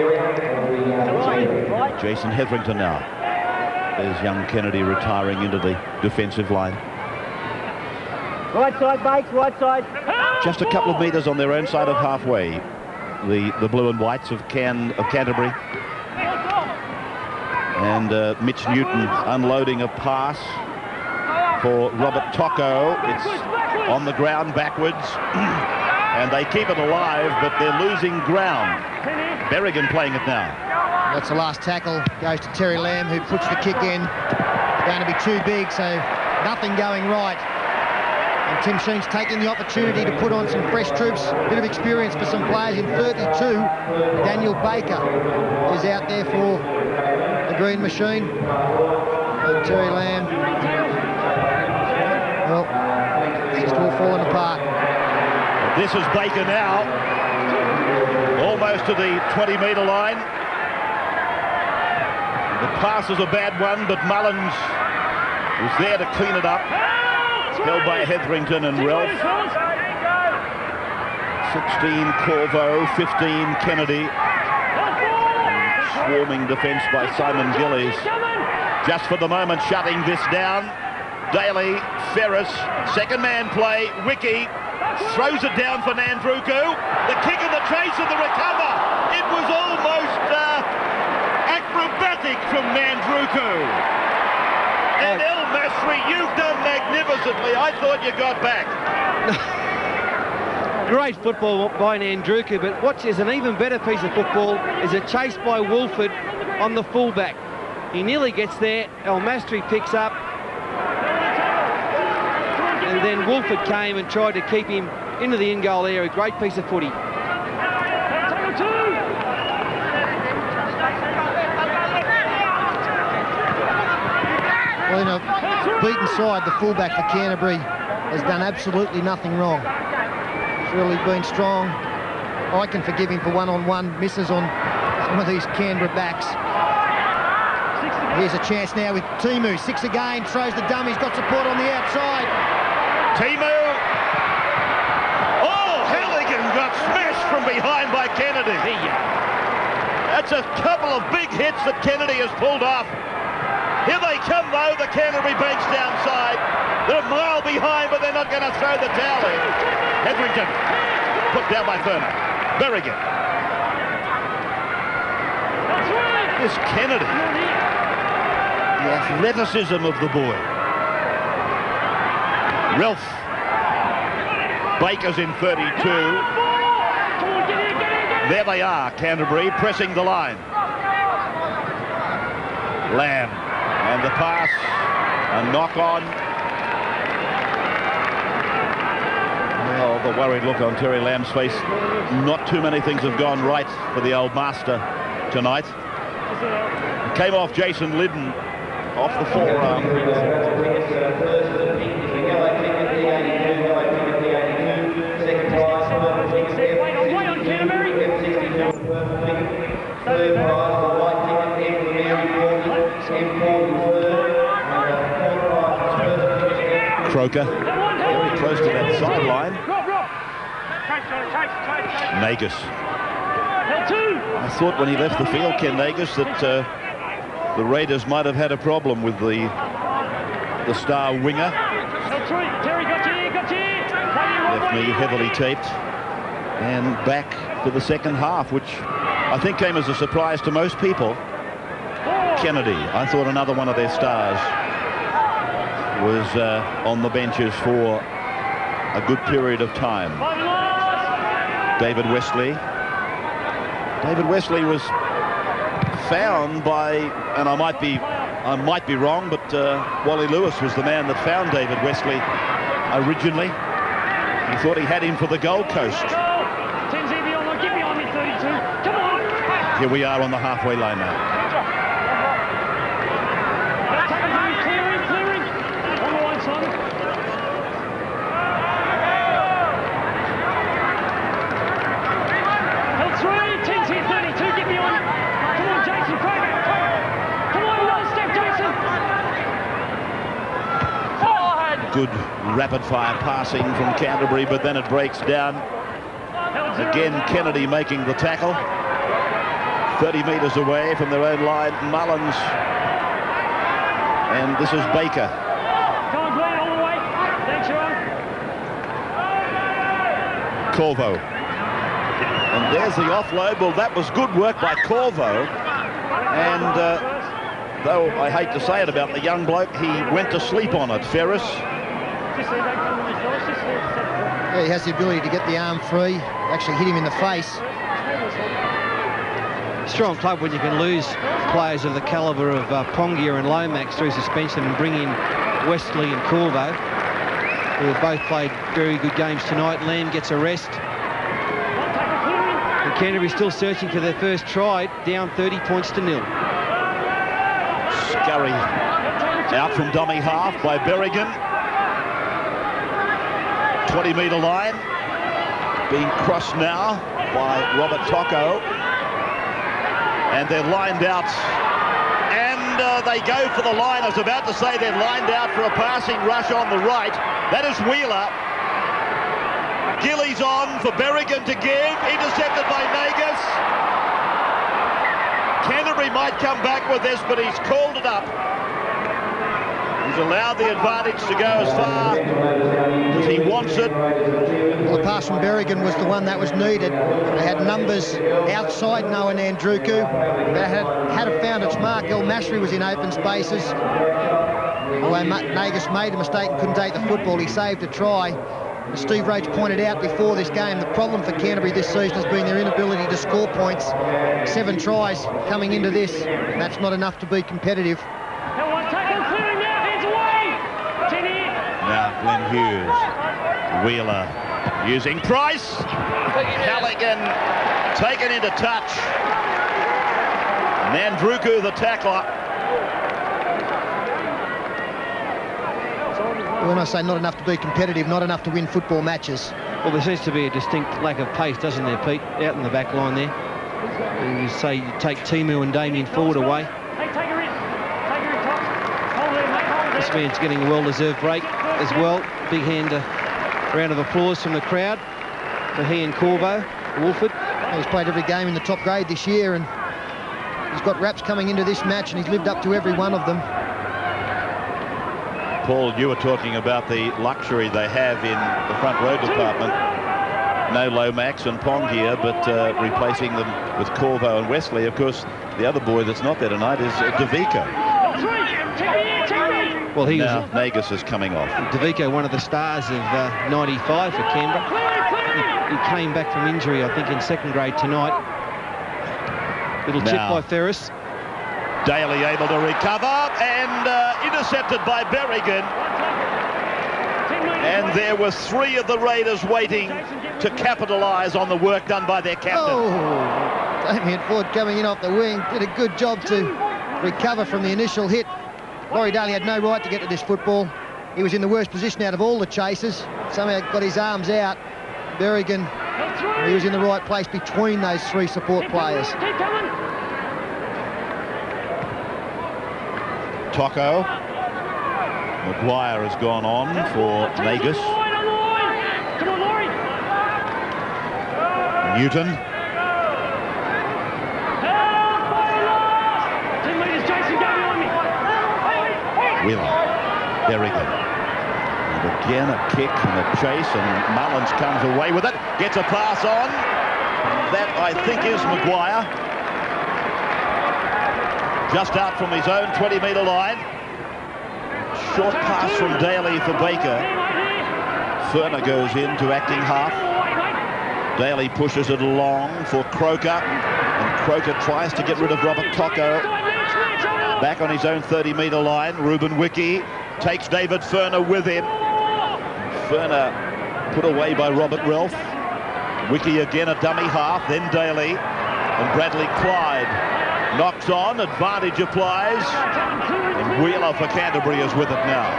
Jason Hetherington now. There's young Kennedy retiring into the defensive line.
Right side, Bakes, right side.
Just a couple of metres on their own side of halfway. The blue and whites of Canterbury. And Mitch Newton unloading a pass for Robert Tocco. It's on the ground backwards. And they keep it alive, but they're losing ground. Berrigan playing it now.
That's the last tackle. Goes to Terry Lamb, who puts the kick in. Going to be too big, so nothing going right. And Tim Sheen's taking the opportunity to put on some fresh troops. A bit of experience for some players in 32. Daniel Baker is out there for the Green Machine. And Terry Lamb. Well, it's just all falling apart.
This is Baker now. Almost to the 20-metre line. The pass is a bad one, but Mullins was there to clean it up. Held by Hetherington and Ralph. 16 Corvo, 15 Kennedy. Swarming defence by Simon Gillies. Just for the moment shutting this down. Daly, Ferris, second man play, Wiki throws it down for Nandruku. The kick and the chase and the recover. It was almost acrobatic from Nandruku. And El Masri, you've done magnificently. I thought you got back.
Great football by Nandruku, but what is an even better piece of football is a chase by Wolford on the fullback. He nearly gets there. El Masri picks up. And then Wolford came and tried to keep him into the in-goal area. Great piece of footy.
Well, in a beaten side, the fullback for Canterbury has done absolutely nothing wrong. He's really been strong. I can forgive him for one-on-one misses on some of these Canberra backs. Here's a chance now with Timu. 6 again, throws the dummy. He's got support on the outside.
Timu. Oh, Halligan got smashed from behind by Kennedy. That's a couple of big hits that Kennedy has pulled off. Here they come, though, the Canterbury bench downside. They're a mile behind, but they're not going to throw the towel in. Hetherington, put down by Furner. Berrigan. This Kennedy. The athleticism of the boy. Ralph. Baker's in 32. There they are, Canterbury, pressing the line. Lamb. And the pass, a knock on. Well, the worried look on Terry Lamb's face. Not too many things have gone right for the old master tonight. It came off Jason Liddon, off the forearm. Croker, very close to that sideline. Nagus. I thought when he left the field, Ken Nagus, that the Raiders might have had a problem with the star winger. Left knee heavily taped. And back for the second half, which I think came as a surprise to most people. Kennedy, I thought another one of their stars, was on the benches for a good period of time. David Wesley. David Wesley was found by, and I might be wrong, but Wally Lewis was the man that found David Wesley originally. He thought he had him for the Gold Coast. Here we are on the halfway line now. Good rapid-fire passing from Canterbury, but then it breaks down. Again, Kennedy making the tackle. 30 metres away from their own line, Mullins. And this is Baker. Corvo. And there's the offload. Well, that was good work by Corvo. And though I hate to say it about the young bloke, he went to sleep on it. Ferris.
Yeah, he has the ability to get the arm free, actually hit him in the face.
Strong club when you can lose players of the calibre of Pongia and Lomax through suspension and bring in Wesley and Corvo, who have both played very good games tonight. Lamb gets a rest. And Canterbury still searching for their first try, down 30 points to 0.
Scurry out from dummy half by Berrigan. 20-metre line being crossed now by Robert Tocco, and they're lined out, and they go for the line. I was about to say they're lined out for a passing rush on the right. That is Wheeler. Gillies on for Berrigan to give. Intercepted by Nagus. Canterbury might come back with this, but he's called it up. He's allowed the advantage to go as far as he wants it.
Well, the pass from Berrigan was the one that was needed. They had numbers outside Noah Nandruku. They had it found its mark. El Masri was in open spaces. Although Nagus made a mistake and couldn't take the football, he saved a try. As Steve Roach pointed out before this game, the problem for Canterbury this season has been their inability to score points. 7 tries coming into this, and that's not enough to be competitive.
Now Glenn Hughes, Wheeler using Price. Halligan taken into touch. Nandruku the tackler.
When I say not enough to be competitive, not enough to win football matches.
Well, there seems to be a distinct lack of pace, doesn't there, Pete? Out in the back line there. And you say you take Timu and Damien Ford away. This man's getting a well-deserved break as well. Big round of applause from the crowd for he and Corbo, Wolford.
He's played every game in the top grade this year, and he's got raps coming into this match, and he's lived up to every one of them.
Paul, you were talking about the luxury they have in the front row department. No Lomax and Pongia, but replacing them with Corvo and Wesley. Of course, the other boy that's not there tonight is Davico.
Well,
now Nagus is coming off.
Davico, one of the stars of 95 for Canberra. He came back from injury, I think, in second grade tonight. Little chip by Ferris.
Daly able to recover and intercepted by Berrigan. And there were 3 of the Raiders waiting to capitalise on the work done by their captain.
Oh, Damien Ford coming in off the wing, did a good job to recover from the initial hit. Laurie Daly had no right to get to this football. He was in the worst position out of all the chasers. Somehow got his arms out. Berrigan, he was in the right place between those 3 support players.
Tocco. Maguire has gone on for Nagus. Newton. Wheeler. Berrigan. And again a kick and a chase, and Mullins comes away with it. Gets a pass on. That, I think, is Maguire. Just out from his own 20-metre line. Short pass from Daly for Baker. Furner goes into acting half. Daly pushes it along for Croker. And Croker tries to get rid of Robert Tocco. Back on his own 30-metre line. Ruben Wiki takes David Furner with him. Furner put away by Robert Ralph. Wiki again a dummy half, then Daly. And Bradley Clyde knocks on, advantage applies, and Wheeler for Canterbury is with it now.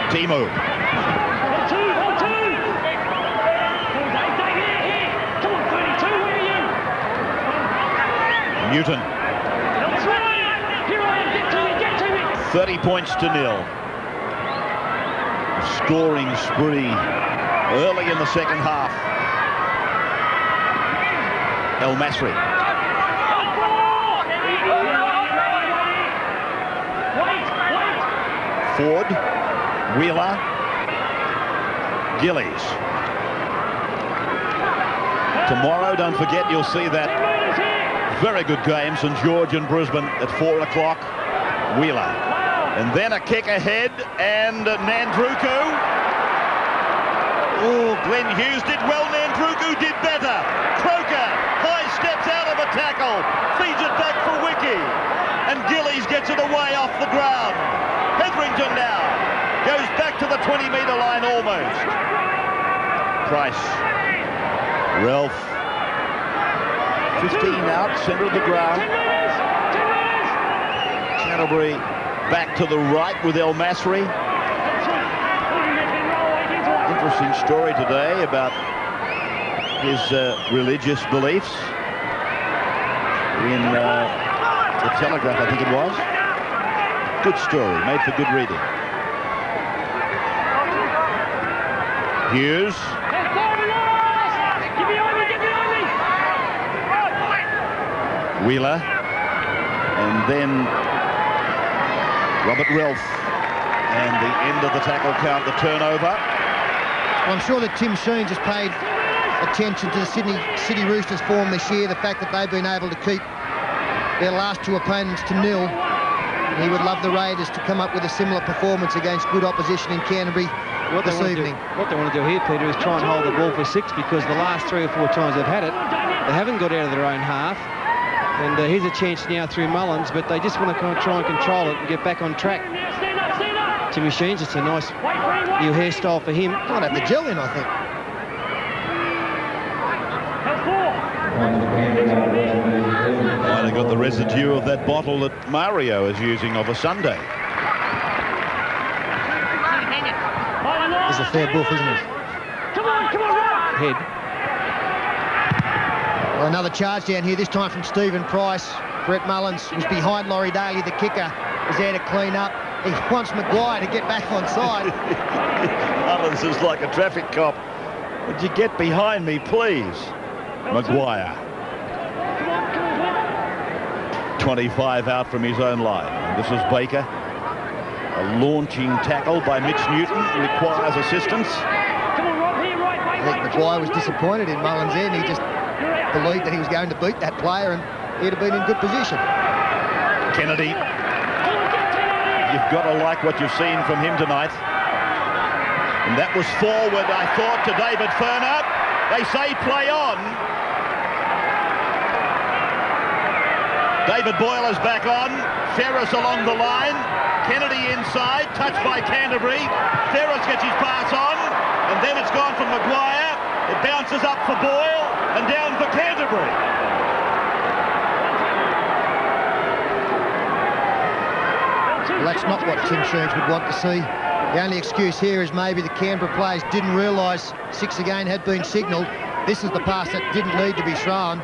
Timu. Newton. 30 points to 0. Scoring spree early in the second half. El Masri. Ford, Wheeler, Gillies. Tomorrow, don't forget, you'll see that very good game, St George and Brisbane at 4 o'clock. Wheeler. And then a kick ahead, and Nandruku. Oh, Glenn Hughes did well, Nandruku did better. Croker, high steps out of a tackle, feeds it back for Wiki. And Gillies gets it away off the ground. Hetherington now goes back to the 20-metre line almost. Price. Ralph. 15 out, centre of the ground. Canterbury back to the right with El Masri. Interesting story today about his religious beliefs. in the Telegraph, I think it was. Good story, made for good reading. Hughes. Wheeler. And then Robert Relf. And the end of the tackle count, the turnover.
Well, I'm sure that Tim Sheens has paid attention to the Sydney City Roosters form this year, the fact that they've been able to keep their last two opponents to nil. He would love the Raiders to come up with a similar performance against good opposition in Canterbury this evening.
What they want to do here, Peter, is try and hold the ball for 6, because the last 3 or 4 times they've had it, they haven't got out of their own half. And here's a chance now through Mullins, but they just want to kind of try and control it and get back on track. Timmy Sheens, it's a nice new hairstyle for him.
Might have the gel in, I think.
Might have got the residue of that bottle that Mario is using of a Sunday.
It's a fair boof, isn't it?
Come on,
Head.
Well, another charge down here, this time from Stephen Price. Brett Mullins was behind Laurie Daly, the kicker, is there to clean up. He wants Maguire to get back on side.
Mullins is like a traffic cop. Would you get behind me, please? Maguire. 25 out from his own line. And this is Baker. A launching tackle by Mitch Newton requires assistance.
I think Maguire was disappointed in Mullins' end. He just believed that he was going to beat that player, and he'd have been in good position.
Kennedy. You've got to like what you've seen from him tonight. And that was forward, I thought, to David Furner. They say play on. David Boyle is back on. Ferris along the line. Kennedy inside, touched by Canterbury. Ferris gets his pass on, and then it's gone from Maguire. It bounces up for Boyle and down for Canterbury.
Well, that's not what Tim Sheens would want to see. The only excuse here is maybe the Canberra players didn't realise 6 again had been signalled. This is the pass that didn't need to be thrown.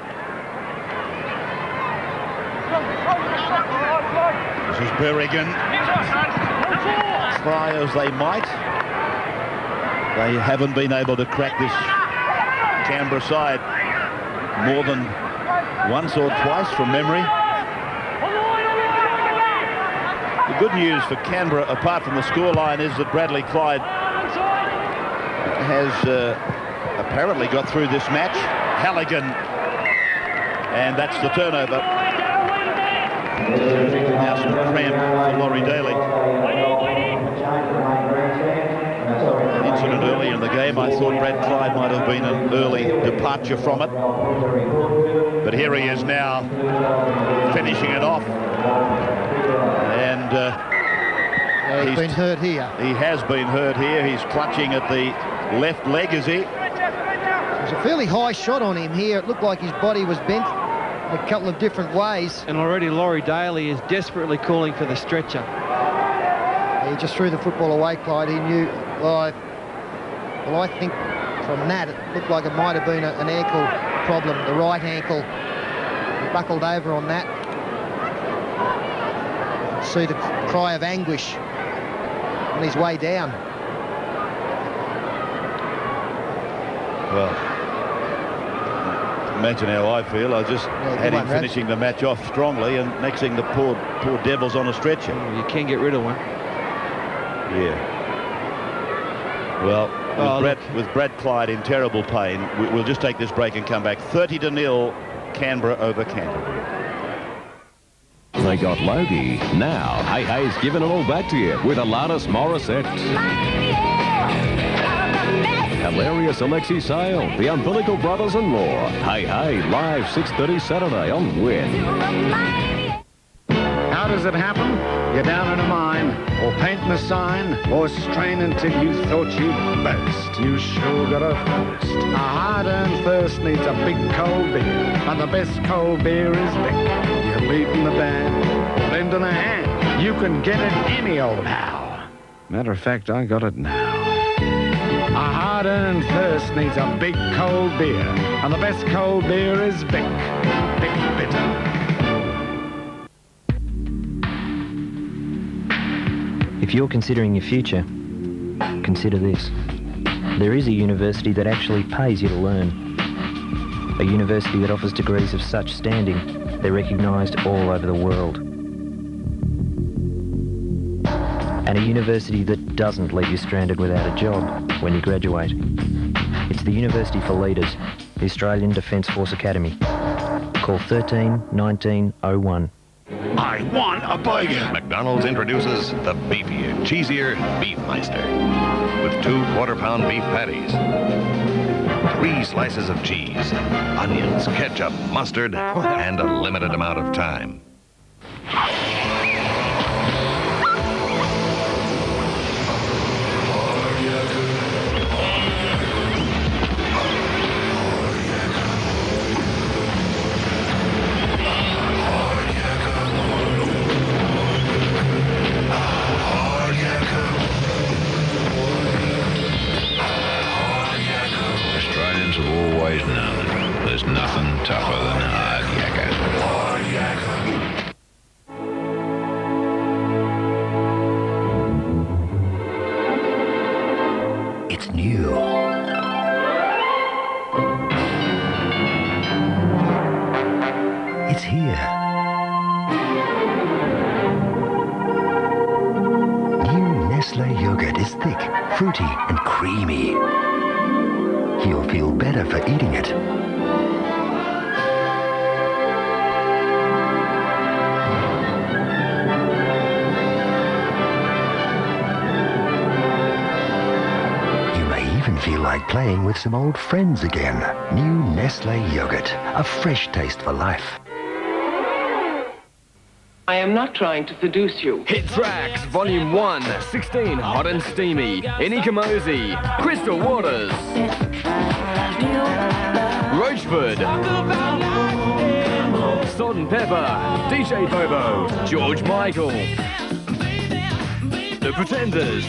This is Berrigan. Try as they might, they haven't been able to crack this Canberra side more than once or twice from memory. The good news for Canberra, apart from the scoreline, is that Bradley Clyde has apparently got through this match. Halligan, and that's the turnover. Now some cramp for Laurie Daly. An incident early in the game. I thought Brad Clyde might have been an early departure from it. But here he is now, finishing it off. And
he's been hurt here.
He has been hurt here. He's clutching at the left leg, is he?
There's a fairly high shot on him here. It looked like his body was bent a couple of different ways.
And already Laurie Daly is desperately calling for the stretcher.
He just threw the football away, Clyde. He knew, well, I think from that it looked like it might have been an ankle problem, the right ankle. He buckled over on that. See the cry of anguish on his way down.
Well, imagine how I feel. I just had him finishing the match off strongly, and next thing the poor devil's on a stretcher.
You can get rid of one.
Yeah. Well, with Brad Clyde in terrible pain, we'll just take this break and come back. 30-0 Canberra over Canterbury.
They got Logie. Now, Hey Hey's giving it all back to you with Alanis Morissette. Hilarious Alexi Sale, the Umbilical Brothers and more. Hey Hey, live 6:30 Saturday on Win.
How does it happen? You're down in a mine, or painting a sign, or straining till you thought you'd burst. You sure got a thirst. A hard-earned thirst needs a big cold beer, and the best cold beer is Vic. You're beating the band, or lending a hand. You can get it any old how. Matter of fact, I got it now. A hard-earned thirst needs a big cold beer, and the best cold beer is Vic. Vic Bitter.
If you're considering your future, consider this. There is a university that actually pays you to learn. A university that offers degrees of such standing, they're recognised all over the world. And a university that doesn't leave you stranded without a job when you graduate. It's the University for Leaders, the Australian Defence Force Academy. Call 13 1901.
I want a burger. McDonald's introduces the beefier, cheesier Beefmeister with 2 quarter-pound beef patties, 3 slices of cheese, onions, ketchup, mustard, and a limited amount of time. Australians have always known there's nothing tougher than hard yakka.
It's new. It's here. New Nestle yogurt is thick, fruity, and creamy. You'll feel better for eating it. You may even feel like playing with some old friends again. New Nestle yogurt, a fresh taste for life.
I am not trying to seduce you.
Hit Tracks, Volume 1, 16, Hot and Steamy, Any Kamosi, Crystal Waters, Roachford, Salt and Pepper, DJ Bobo, George Michael, The Pretenders,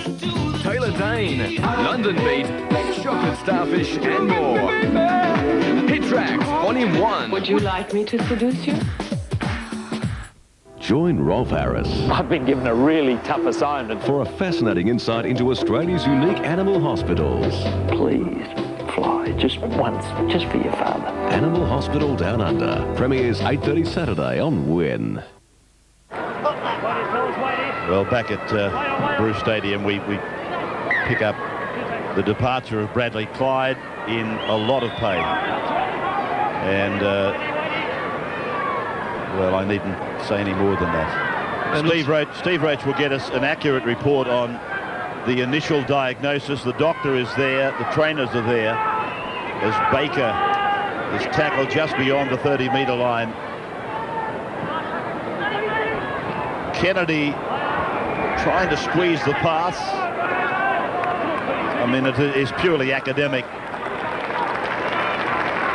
Taylor Dane, London Beat, Chocolate Starfish, and more. Hit Tracks, Volume 1.
Would you like me to seduce you?
Join Rolf Harris.
I've been given a really tough assignment.
For a fascinating insight into Australia's unique animal hospitals.
Please, fly, just once, just for your father.
Animal Hospital Down Under. Premieres 8:30 Saturday on Win.
Well, back at Bruce Stadium, we pick up the departure of Bradley Clyde in a lot of pain. And, well, I needn't say any more than that. Steve Roach will get us an accurate report on the initial diagnosis. The doctor is there, the trainers are there, as Baker is tackled just beyond the 30-metre line. Kennedy trying to squeeze the pass. I mean, it is purely academic,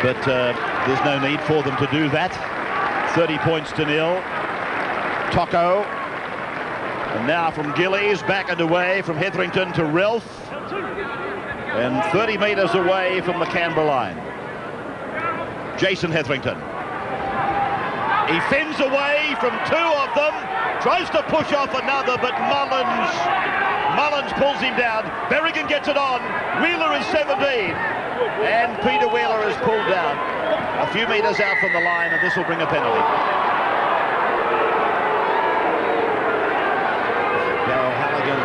but there's no need for them to do that. 30 points to 0. Tocco. And now from Gillies, back and away from Hetherington to Ralph. And 30 metres away from the Canberra line. Jason Hetherington. He fends away from 2 of them. Tries to push off another, but Mullins pulls him down. Berrigan gets it on. Wheeler is 17. And Peter Wheeler is pulled down. A few metres out from the line, and this will bring a penalty. Darryl Halligan.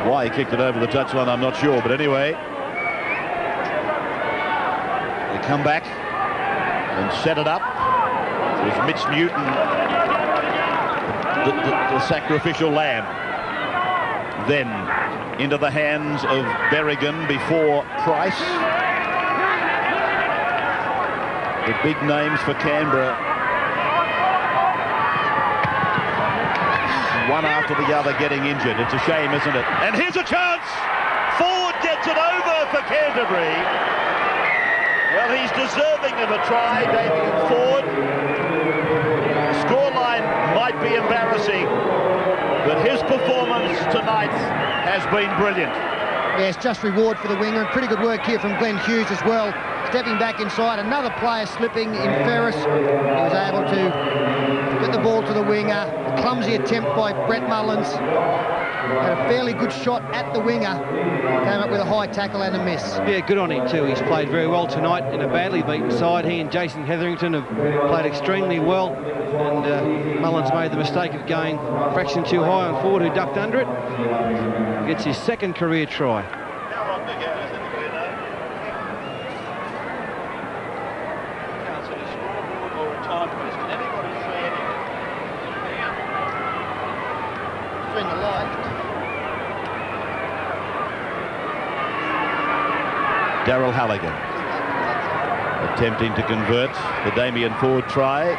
Why he kicked it over the touchline, I'm not sure, but anyway. They come back and set it up. There's Mitch Newton, the sacrificial lamb. Then into the hands of Berrigan before Price. The big names for Canberra. One after the other getting injured. It's a shame, isn't it? And here's a chance! Ford gets it over for Canterbury. Well, he's deserving of a try, David Ford. Scoreline might be embarrassing, but his performance tonight has been brilliant.
Yes, just reward for the winger, and pretty good work here from Glenn Hughes as well. Stepping back inside, another player slipping in Ferris. He was able to Handed the ball to the winger. A clumsy attempt by Brett Mullins. Had a fairly good shot at the winger. Came up with a high tackle and a miss.
Yeah, good on him too. He's played very well tonight in a badly beaten side. He and Jason Hetherington have played extremely well. And Mullins made the mistake of going a fraction too high on Ford, who ducked under it. Gets his second career try.
Daryl Halligan attempting to convert the Damien Ford try.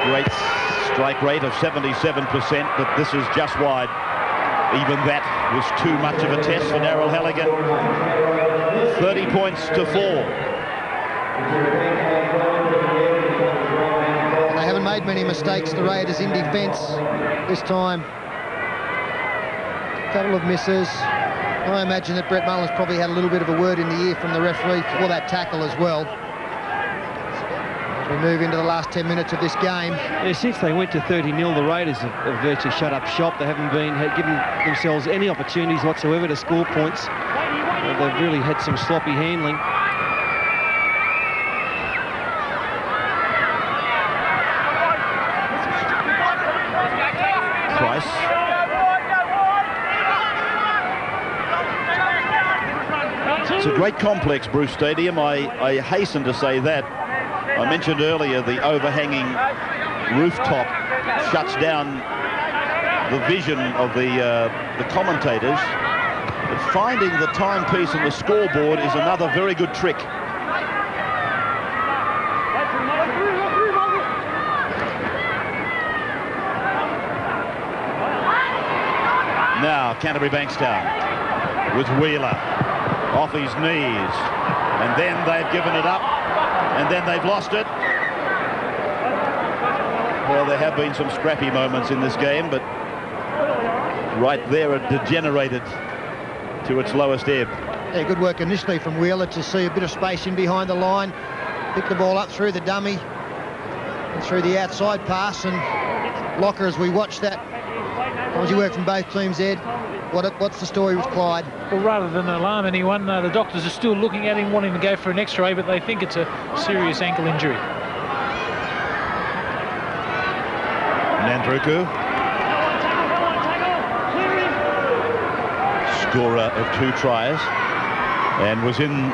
Great strike rate of 77%, but this is just wide. Even that was too much of a test for Daryl Halligan. 30 points to 4.
They haven't made many mistakes, the Raiders, in defence this time. A couple of misses. I imagine that Brett Mullins probably had a little bit of a word in the ear from the referee for that tackle as well. As we move into the last 10 minutes of this game.
Yeah, since they went to 30-0, the Raiders have virtually shut up shop. They haven't given themselves any opportunities whatsoever to score points. They've really had some sloppy handling.
It's a great complex, Bruce Stadium. I hasten to say that. I mentioned earlier the overhanging rooftop shuts down the vision of the commentators. But finding the timepiece and the scoreboard is another very good trick. Now Canterbury Bankstown with Wheeler off his knees, and then they've given it up, and then they've lost it. Well, there have been some scrappy moments in this game, but right there it degenerated to its lowest ebb.
Yeah, good work initially from Wheeler to see a bit of space in behind the line, pick the ball up through the dummy and through the outside pass, and Locker, as we watched that, obviously work from both teams, Ed. What's the story with Clyde?
Well, rather than alarm anyone, the doctors are still looking at him, wanting to go for an x-ray, but they think it's a serious ankle injury.
Nandruku, scorer of 2 tries, and was in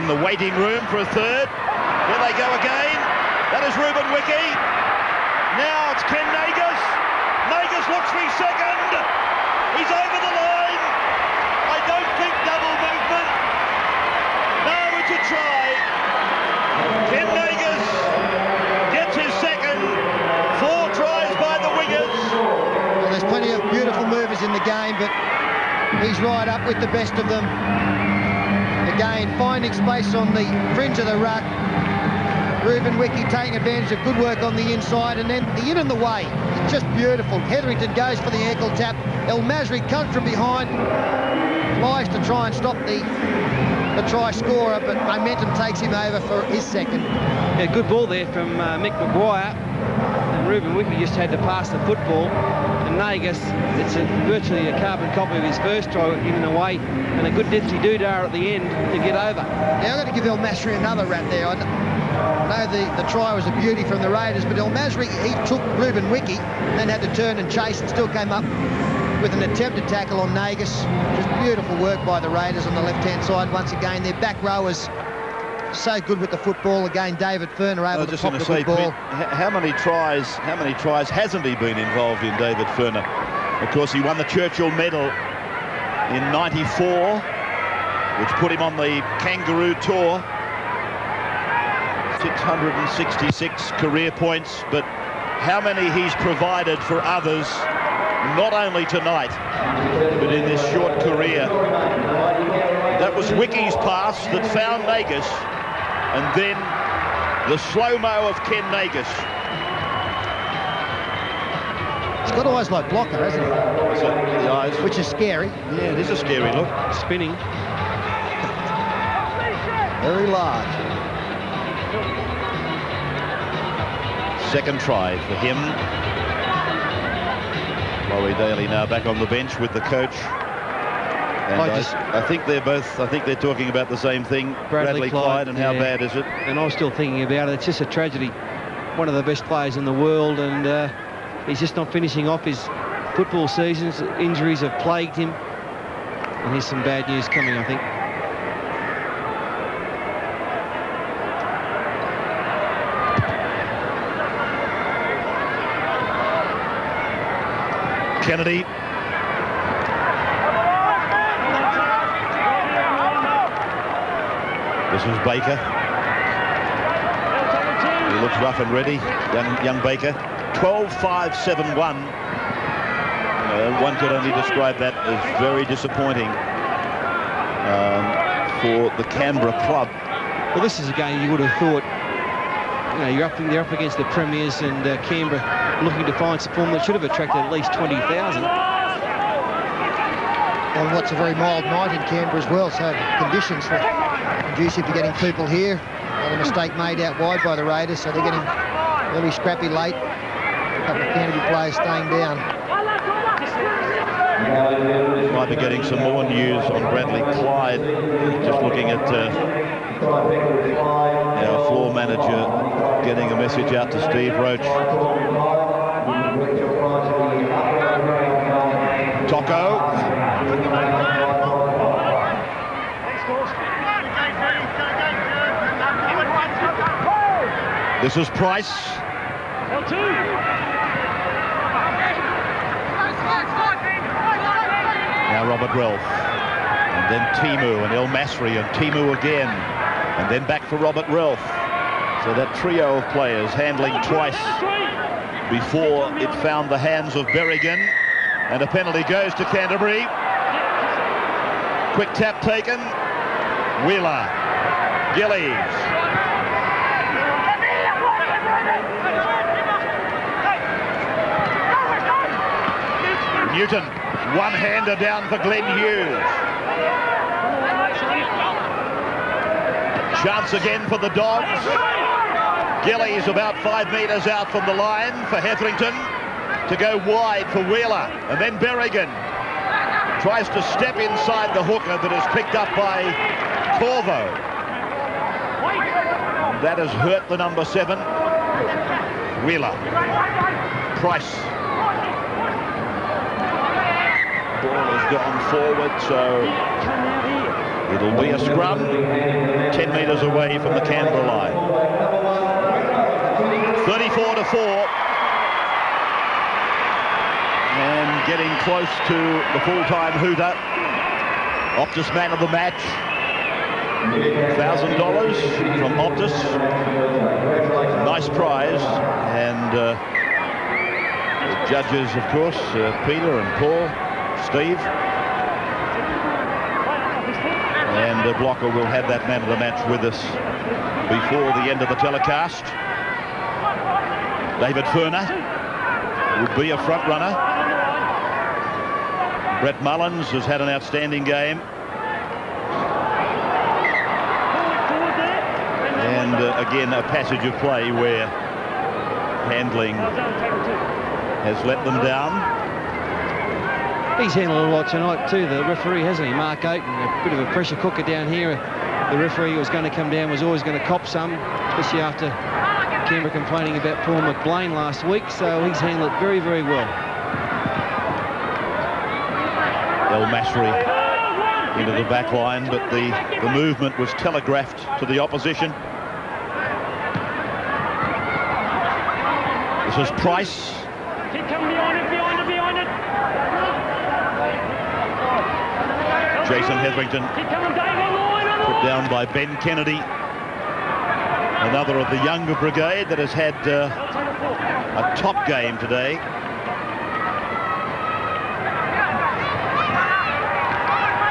the waiting room for a third. Here they go again. That is Ruben Wiki. Now it's Ken Nagus. Nagus looks for his second. He's over the line. I don't think double movement. No, it's a try. Ken Nagus gets his second. 4 tries by the wingers.
Well, there's plenty of beautiful movers in the game, but he's right up with the best of them. Again, finding space on the fringe of the ruck. Ruben Wiki taking advantage of good work on the inside, and then the in and the way. It's just beautiful. Hetherington goes for the ankle tap. El Masri comes from behind, flies to try and stop the try scorer, but momentum takes him over for his second.
Yeah, good ball there from Mick Maguire. And Ruben Wiki just had to pass the football. And Nagus, it's virtually a carbon copy of his first try given away, and a good dipsy-doo-dah at the end to get over.
Yeah, I've got to give El Masri another rap there. I know the try was a beauty from the Raiders, but El Masri, he took Ruben Wiki, then had to turn and chase, and still came up with an attempted tackle on Nagus. Just beautiful work by the Raiders on the left-hand side. Once again, their back rowers so good with the football. Again, David Furner able to pop the football.
How many tries hasn't he been involved in, David Furner? Of course, he won the Churchill Medal in '94, which put him on the Kangaroo Tour. 666 career points, but how many he's provided for others, not only tonight, but in this short career. That was Wiki's pass that found Nagus, and then the slow-mo of Ken Nagus.
got eyes like Blocker, hasn't he?
What's that? The eyes?
Which is scary.
Yeah, it is a scary look.
Spinning.
Very large.
Second try for him. Laurie Daly now back on the bench with the coach. And I think they're talking about the same thing. Bradley Clyde and how bad is it?
And I'm still thinking about it. It's just a tragedy. One of the best players in the world, and he's just not finishing off his football seasons. Injuries have plagued him. And here's some bad news coming, I think.
Kennedy. This is Baker. He looks rough and ready, young Baker. 12-5-7-1. One could only describe that as very disappointing for the Canberra club.
Well, this is a game you would have thought, you know, they're up against the premiers, and Canberra looking to find some form that should have attracted at least 20,000.
On what's a very mild night in Canberra as well, so conditions are conducive to getting people here. Another mistake made out wide by the Raiders, so they're getting really scrappy late. A couple of Canterbury players staying down.
Might be getting some more news on Bradley Clyde. Just looking at our floor manager getting a message out to Steve Roach. Tocco. This is Price. Now Robert Relf, and then Timu and El Masri, and Timu again, and then back for Robert Relf. So that trio of players handling twice before it found the hands of Berrigan, and a penalty goes to Canterbury. Quick tap taken. Wheeler, Gillies. Newton, one-hander down for Glenn Hughes. Chance again for the Dogs. Gillies about 5 metres out from the line for Hetherington to go wide for Wheeler. And then Berrigan tries to step inside the hooker, but is picked up by Corvo. And that has hurt the number 7. Wheeler. Price. Ball has gone forward, so it'll be a scrum 10 metres away from the Canberra line. 34-4. And getting close to the full-time hooter. Optus man of the match. $1,000 from Optus. Nice prize. And the judges, of course, Peter and Paul. Steve. And Blocker will have that man of the match with us before the end of the telecast. David Furner would be a front runner. Brett Mullins has had an outstanding game. And again, a passage of play where handling has let them down.
He's handled a lot tonight too, the referee, hasn't he? Mark Oaten, a bit of a pressure cooker down here. The referee was going to come down, was always going to cop some, especially after Canberra complaining about Paul McBlain last week, so he's handled it very, very well.
El Masri into the back line, but the movement was telegraphed to the opposition. This is Price. Jason Hetherington put down by Ben Kennedy, another of the younger brigade that has had a top game today.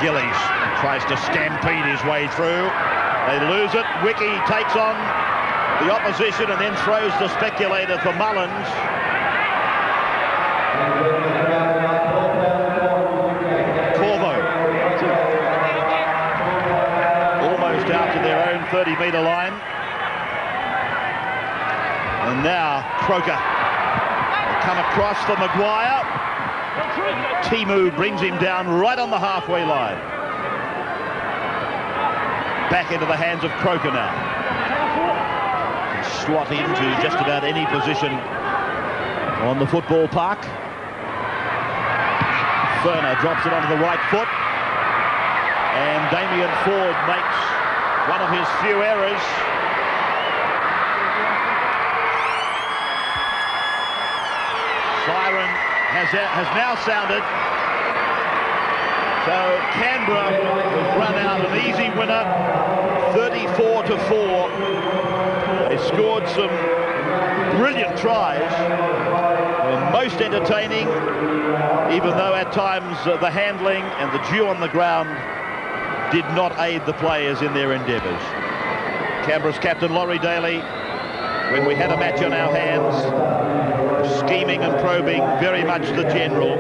Gillies tries to stampede his way through. They lose it. Wiki takes on the opposition and then throws the speculator for Mullins. 30-metre line. And now Croker will come across for Maguire. Timu brings him down right on the halfway line. Back into the hands of Croker now. Can slot into just about any position on the football park. Ferner drops it onto the right foot. And Damien Ford makes one of his few errors. Siren has now sounded. So Canberra has run out an easy winner, 34-4. They scored some brilliant tries, most entertaining, even though at times the handling and the dew on the ground did not aid the players in their endeavours. Canberra's captain Laurie Daly, when we had a match on our hands, scheming and probing, very much the general.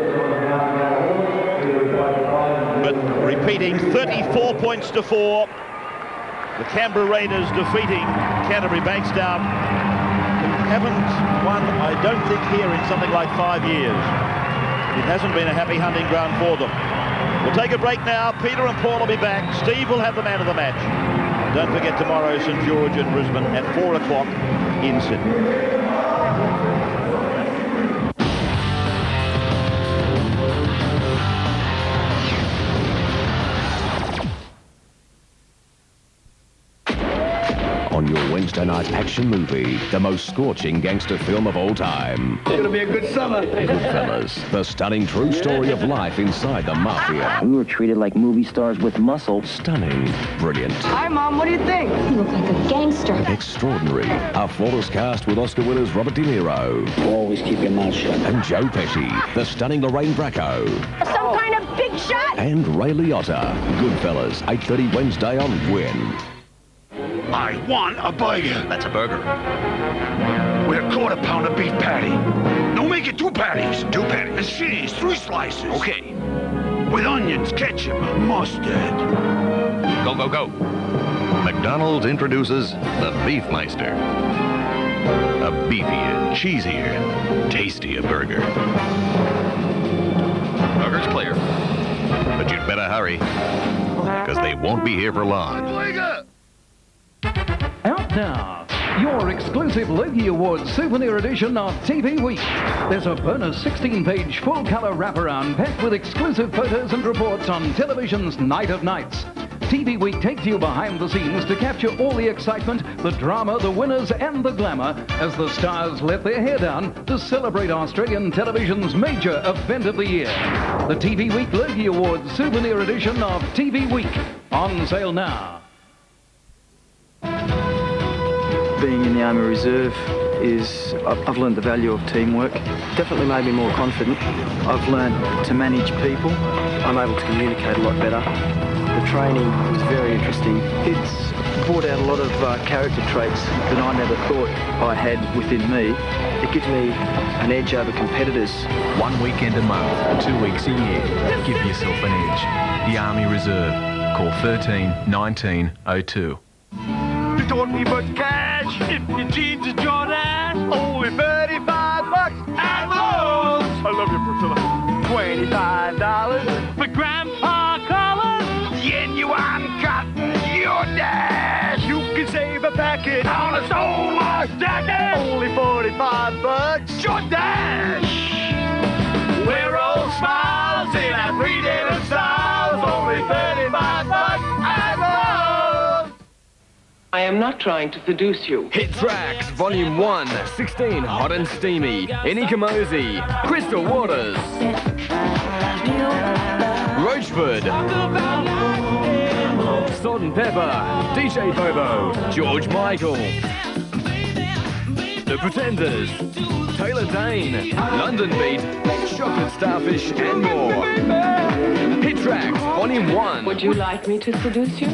But repeating 34 points to 4, the Canberra Raiders defeating Canterbury Bankstown, who haven't won, I don't think, here in something like 5 years. It hasn't been a happy hunting ground for them. We'll take a break now. Peter and Paul will be back. Steve will have the man of the match. Don't forget tomorrow, St George and Brisbane at 4 o'clock in Sydney.
On your Wednesday night action movie, the most scorching gangster film of all time.
It's gonna be a good summer.
Goodfellas, the stunning true story of life inside the mafia.
We were treated like movie stars with muscle.
Stunning, brilliant.
Hi, Mom. What do you think?
You look like a gangster.
Extraordinary. A flawless cast with Oscar winners Robert De Niro.
Always keep your mouth shut.
And Joe Pesci, the stunning Lorraine Bracco.
Some kind of big shot.
And Ray Liotta. Goodfellas, 8:30 Wednesday on Win.
I want a burger.
That's a burger.
With a quarter-pounder beef patty. No, make it 2 patties. 2 patties. And cheese, 3 slices. Okay. With onions, ketchup, mustard.
Go, go, go. McDonald's introduces the Beefmeister. A beefier, cheesier, tastier burger. Burger's clear. But you'd better hurry, because they won't be here for long.
Out now, your exclusive Logie Awards souvenir edition of TV Week. There's a bonus 16-page full-colour wraparound packed with exclusive photos and reports on television's Night of Nights. TV Week takes you behind the scenes to capture all the excitement, the drama, the winners and the glamour as the stars let their hair down to celebrate Australian television's major event of the year. The TV Week Logie Awards souvenir edition of TV Week. On sale now.
Being in the Army Reserve I've learned the value of teamwork. Definitely made me more confident. I've learned to manage people. I'm able to communicate a lot better. The training was very interesting. It's brought out a lot of character traits that I never thought I had within me. It gives me an edge over competitors.
1 weekend a month, 2 weeks a year. Give yourself an edge. The Army Reserve. Call 13 19 02.
You don't need much cash if your jeans is Jordan. Only $35 at Lowe's. I love you, Priscilla. $25 for Grandpa Collins. Genuine cotton, your dash. You can save a packet on a Stone Marsh jacket. Only $45, your dash. Wear old smiles in our 3 daily styles. Only $35 at Lowe's.
I am not trying to seduce you.
Hit Tracks, Volume 1, 16, Hot and Steamy, Inny Kamosi, Crystal Waters, Roachford, Salt and Pepper, DJ Bobo, George Michael, The Pretenders, Taylor Dane, London Beat, Chocolate Starfish and more. Hit Tracks, Volume 1.
Would you like me to seduce you?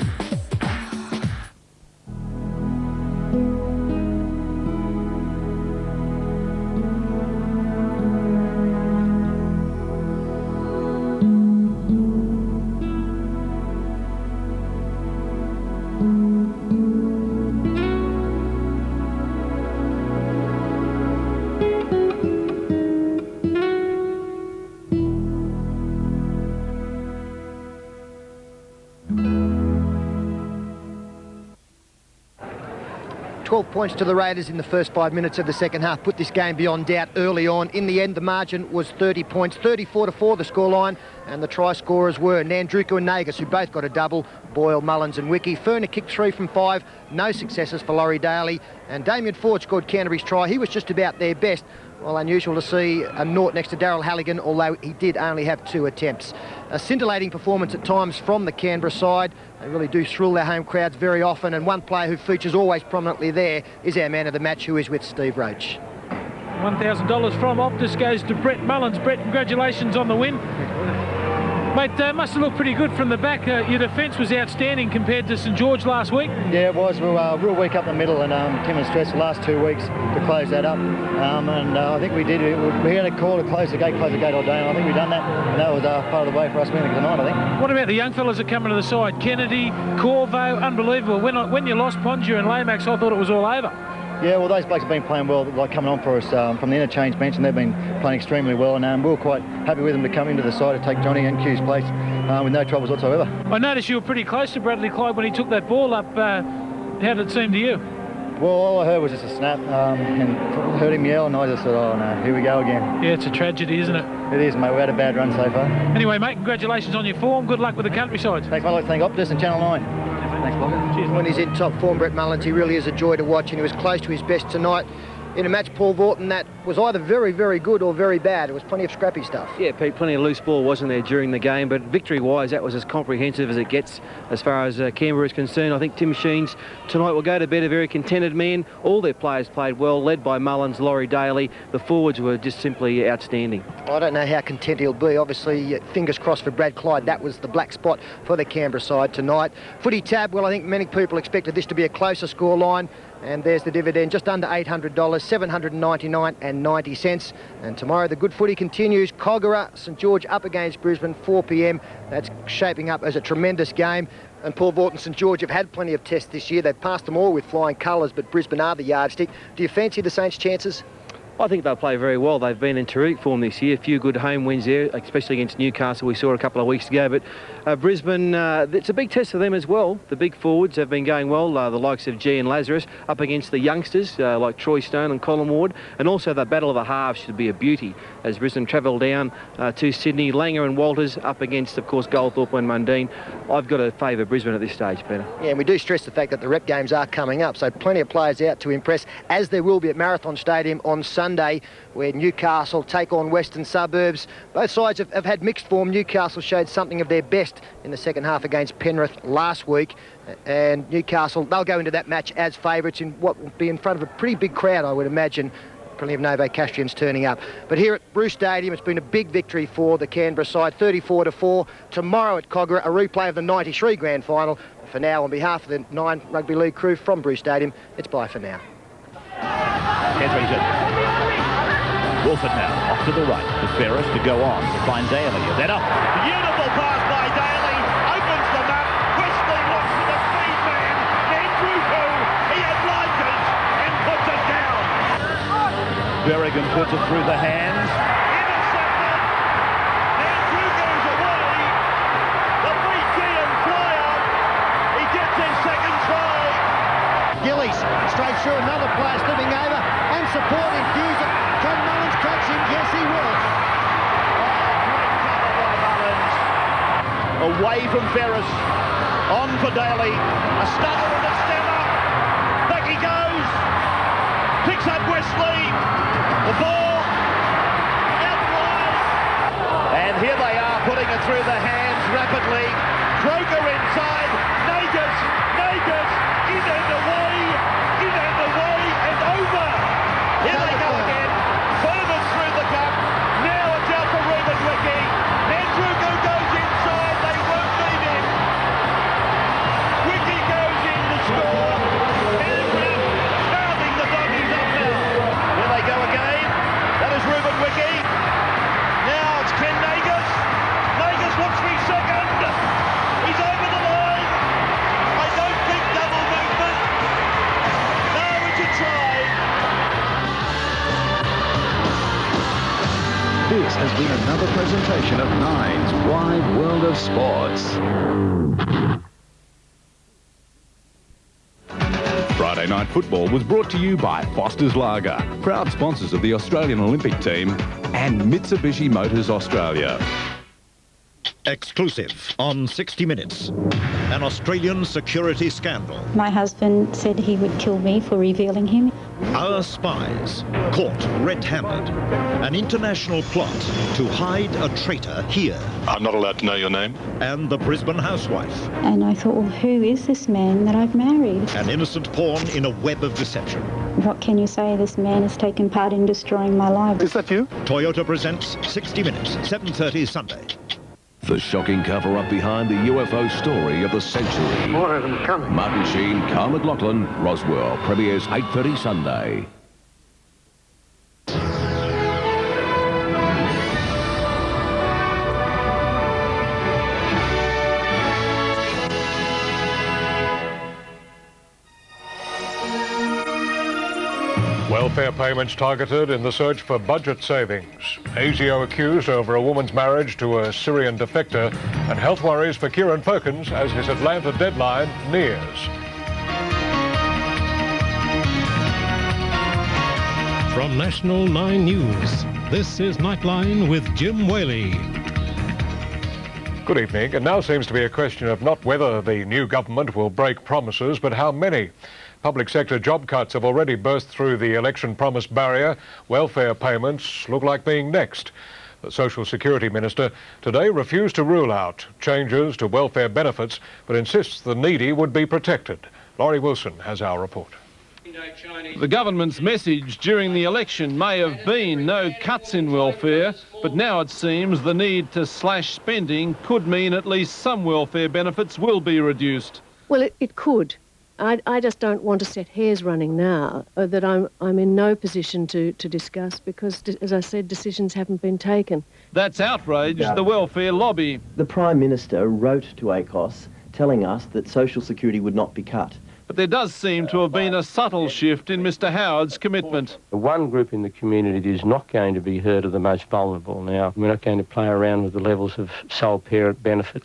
12 points to the Raiders in the first 5 minutes of the second half, put this game beyond doubt early on. In the end, the margin was 30 points, 34-4 the scoreline, and the try scorers were Nandruku and Nagas, who both got a double, Boyle, Mullins and Wiki. Ferner kicked 3 from 5, no successes for Laurie Daly, and Damien Ford scored Canterbury's try. He was just about their best. Well, unusual to see a naught next to Daryl Halligan, although he did only have 2 attempts. A scintillating performance at times from the Canberra side. They really do thrill their home crowds very often, and one player who features always prominently there is our man of the match, who is with Steve Roach.
$1,000 from Optus goes to Brett Mullins. Brett, congratulations on the win. Mate, must have looked pretty good from the back. Your defence was outstanding compared to St George last week.
Yeah, it was. We were real weak up the middle, and Tim and Stress the last 2 weeks to close that up. And I think we did. We had a call to close the gate all day, and I think we've done that. And that was part of the way for us winning tonight, I think.
What about the young fellas that come into the side? Kennedy, Corvo, unbelievable. When you lost Ponja and Lomax, I thought it was all over.
Yeah, well, those blokes have been playing well, like coming on for us from the interchange bench, and they've been playing extremely well, and we were quite happy with them to come into the side to take Johnny and Q's place with no troubles whatsoever.
I noticed you were pretty close to Bradley Clyde when he took that ball up. How did it seem to you?
Well, all I heard was just a snap, and heard him yell, and I just thought, oh no, here we go again.
Yeah, it's a tragedy, isn't it?
It is, mate. We had a bad run so far.
Anyway, mate, congratulations on your form. Good luck with the countryside.
Thanks, mate. I'd like to thank Optus and Channel 9. Thanks, Blocker.
Cheers. When he's in top form, Brett Mullins, he really is a joy to watch, and he was close to his best tonight in a match, Paul Vaughton, that was either very, very good or very bad. It was plenty of scrappy stuff.
Yeah, Pete, plenty of loose ball wasn't there during the game, but victory-wise, that was as comprehensive as it gets as far as Canberra is concerned. I think Tim Sheens tonight will go to bed a very contented man. All their players played well, led by Mullins, Laurie Daly. The forwards were just simply outstanding.
I don't know how content he'll be. Obviously, fingers crossed for Brad Clyde. That was the black spot for the Canberra side tonight. Footy tab, well, I think many people expected this to be a closer score line. And there's the dividend, just under $800, $799.90. And tomorrow the good footy continues. Cogra, St George up against Brisbane, 4 p.m. That's shaping up as a tremendous game. And Paul Vaughton, St George have had plenty of tests this year. They've passed them all with flying colours, but Brisbane are the yardstick. Do you fancy the Saints' chances?
I think they'll play very well. They've been in terrific form this year. A few good home wins there, especially against Newcastle. We saw it a couple of weeks ago. But Brisbane, it's a big test for them as well. The big forwards have been going well, the likes of G and Lazarus, up against the youngsters like Troy Stone and Colin Ward. And also the battle of the halves should be a beauty as Brisbane travel down to Sydney. Langer and Walters up against, of course, Goldthorpe and Mundine. I've got to favour Brisbane at this stage, Peter.
Yeah, and we do stress the fact that the rep games are coming up, so plenty of players out to impress, as there will be at Marathon Stadium on Sunday, where Newcastle take on Western Suburbs. Both sides have had mixed form. Newcastle showed something of their best in the second half against Penrith last week, and Newcastle, they'll go into that match as favourites in what will be in front of a pretty big crowd, I would imagine. Plenty of Novocastrians turning up. But here at Bruce Stadium, it's been a big victory for the Canberra side, 34-4. Tomorrow at Cogra, a replay of the 93 grand final. For now, on behalf of the 9 Rugby League crew from Bruce Stadium, it's bye for now.
Henry's in. Wolford now, off to the right, to Ferris to go on, to find Daly. Then up, beautiful pass by Daly, opens the map, Wesley looks for the speed man, Nandruku, he obliges and puts it down. Berrigan puts it through the hands, intercepted, Nandruku's away, the Fijian flyer, he gets his second try.
Gillies, straight through, another player slipping over, and support infused it. Can Mullins catch him? Yes, he will.
Oh, great cover by Mullins. Away from Ferris, on for Daly, a stutter and a stammer, back he goes, picks up Wesley, the ball, out wide, and here they are putting it through the hands rapidly, Croker inside, Nagas, in and away, and over, here they go again. Furman through the cup. Now it's out for Ruben Wiki. Nandruku goes inside. They won't beat him. Wiki goes in to score. Canberra carving the doggies up now. Here they go again. That is Ruben Wiki. Now it's Ken Nagas. Nagas looks for his second. He's over the line. I don't think double movement. No, it's a try.
This has been another presentation of Nine's Wide World of Sports.
Friday
Night Football was brought to you by Foster's Lager, proud sponsors of the Australian Olympic team, and Mitsubishi Motors Australia.
Exclusive on 60 Minutes. An Australian security scandal.
My husband said he would kill me for revealing him.
Our spies caught red-handed. An international plot to hide a traitor here.
I'm not allowed to know your name.
And the Brisbane housewife.
And I thought, well, who is this man that I've married?
An innocent pawn in a web of deception.
What can you say? This man has taken part in destroying my life.
Is that you? Toyota presents 60 Minutes, 7:30 Sunday.
The shocking cover-up behind the UFO story of the century.
More of them coming.
Martin Sheen, Carl McLaughlin, Roswell. Premieres 8:30 Sunday.
Welfare payments targeted in the search for budget savings. ASIO accused over a woman's marriage to a Syrian defector, and health worries for Kieran Perkins as his Atlanta deadline nears.
From National 9 News, this is Nightline with Jim Whaley.
Good evening. It now seems to be a question of not whether the new government will break promises, but how many. Public sector job cuts have already burst through the election promise barrier. Welfare payments look like being next. The Social Security Minister today refused to rule out changes to welfare benefits, but insists the needy would be protected. Laurie Wilson has our report.
The government's message during the election may have been no cuts in welfare, but now it seems the need to slash spending could mean at least some welfare benefits will be reduced.
Well, it could. I just don't want to set hairs running now that I'm in no position to discuss because, as I said, decisions haven't been taken.
That's outraged the welfare lobby.
The Prime Minister wrote to ACOS telling us that Social Security would not be cut.
But there does seem to have been a subtle shift in Mr Howard's commitment.
One group in the community that is not going to be heard are the most vulnerable. Now, we're not going to play around with the levels of sole parent benefits.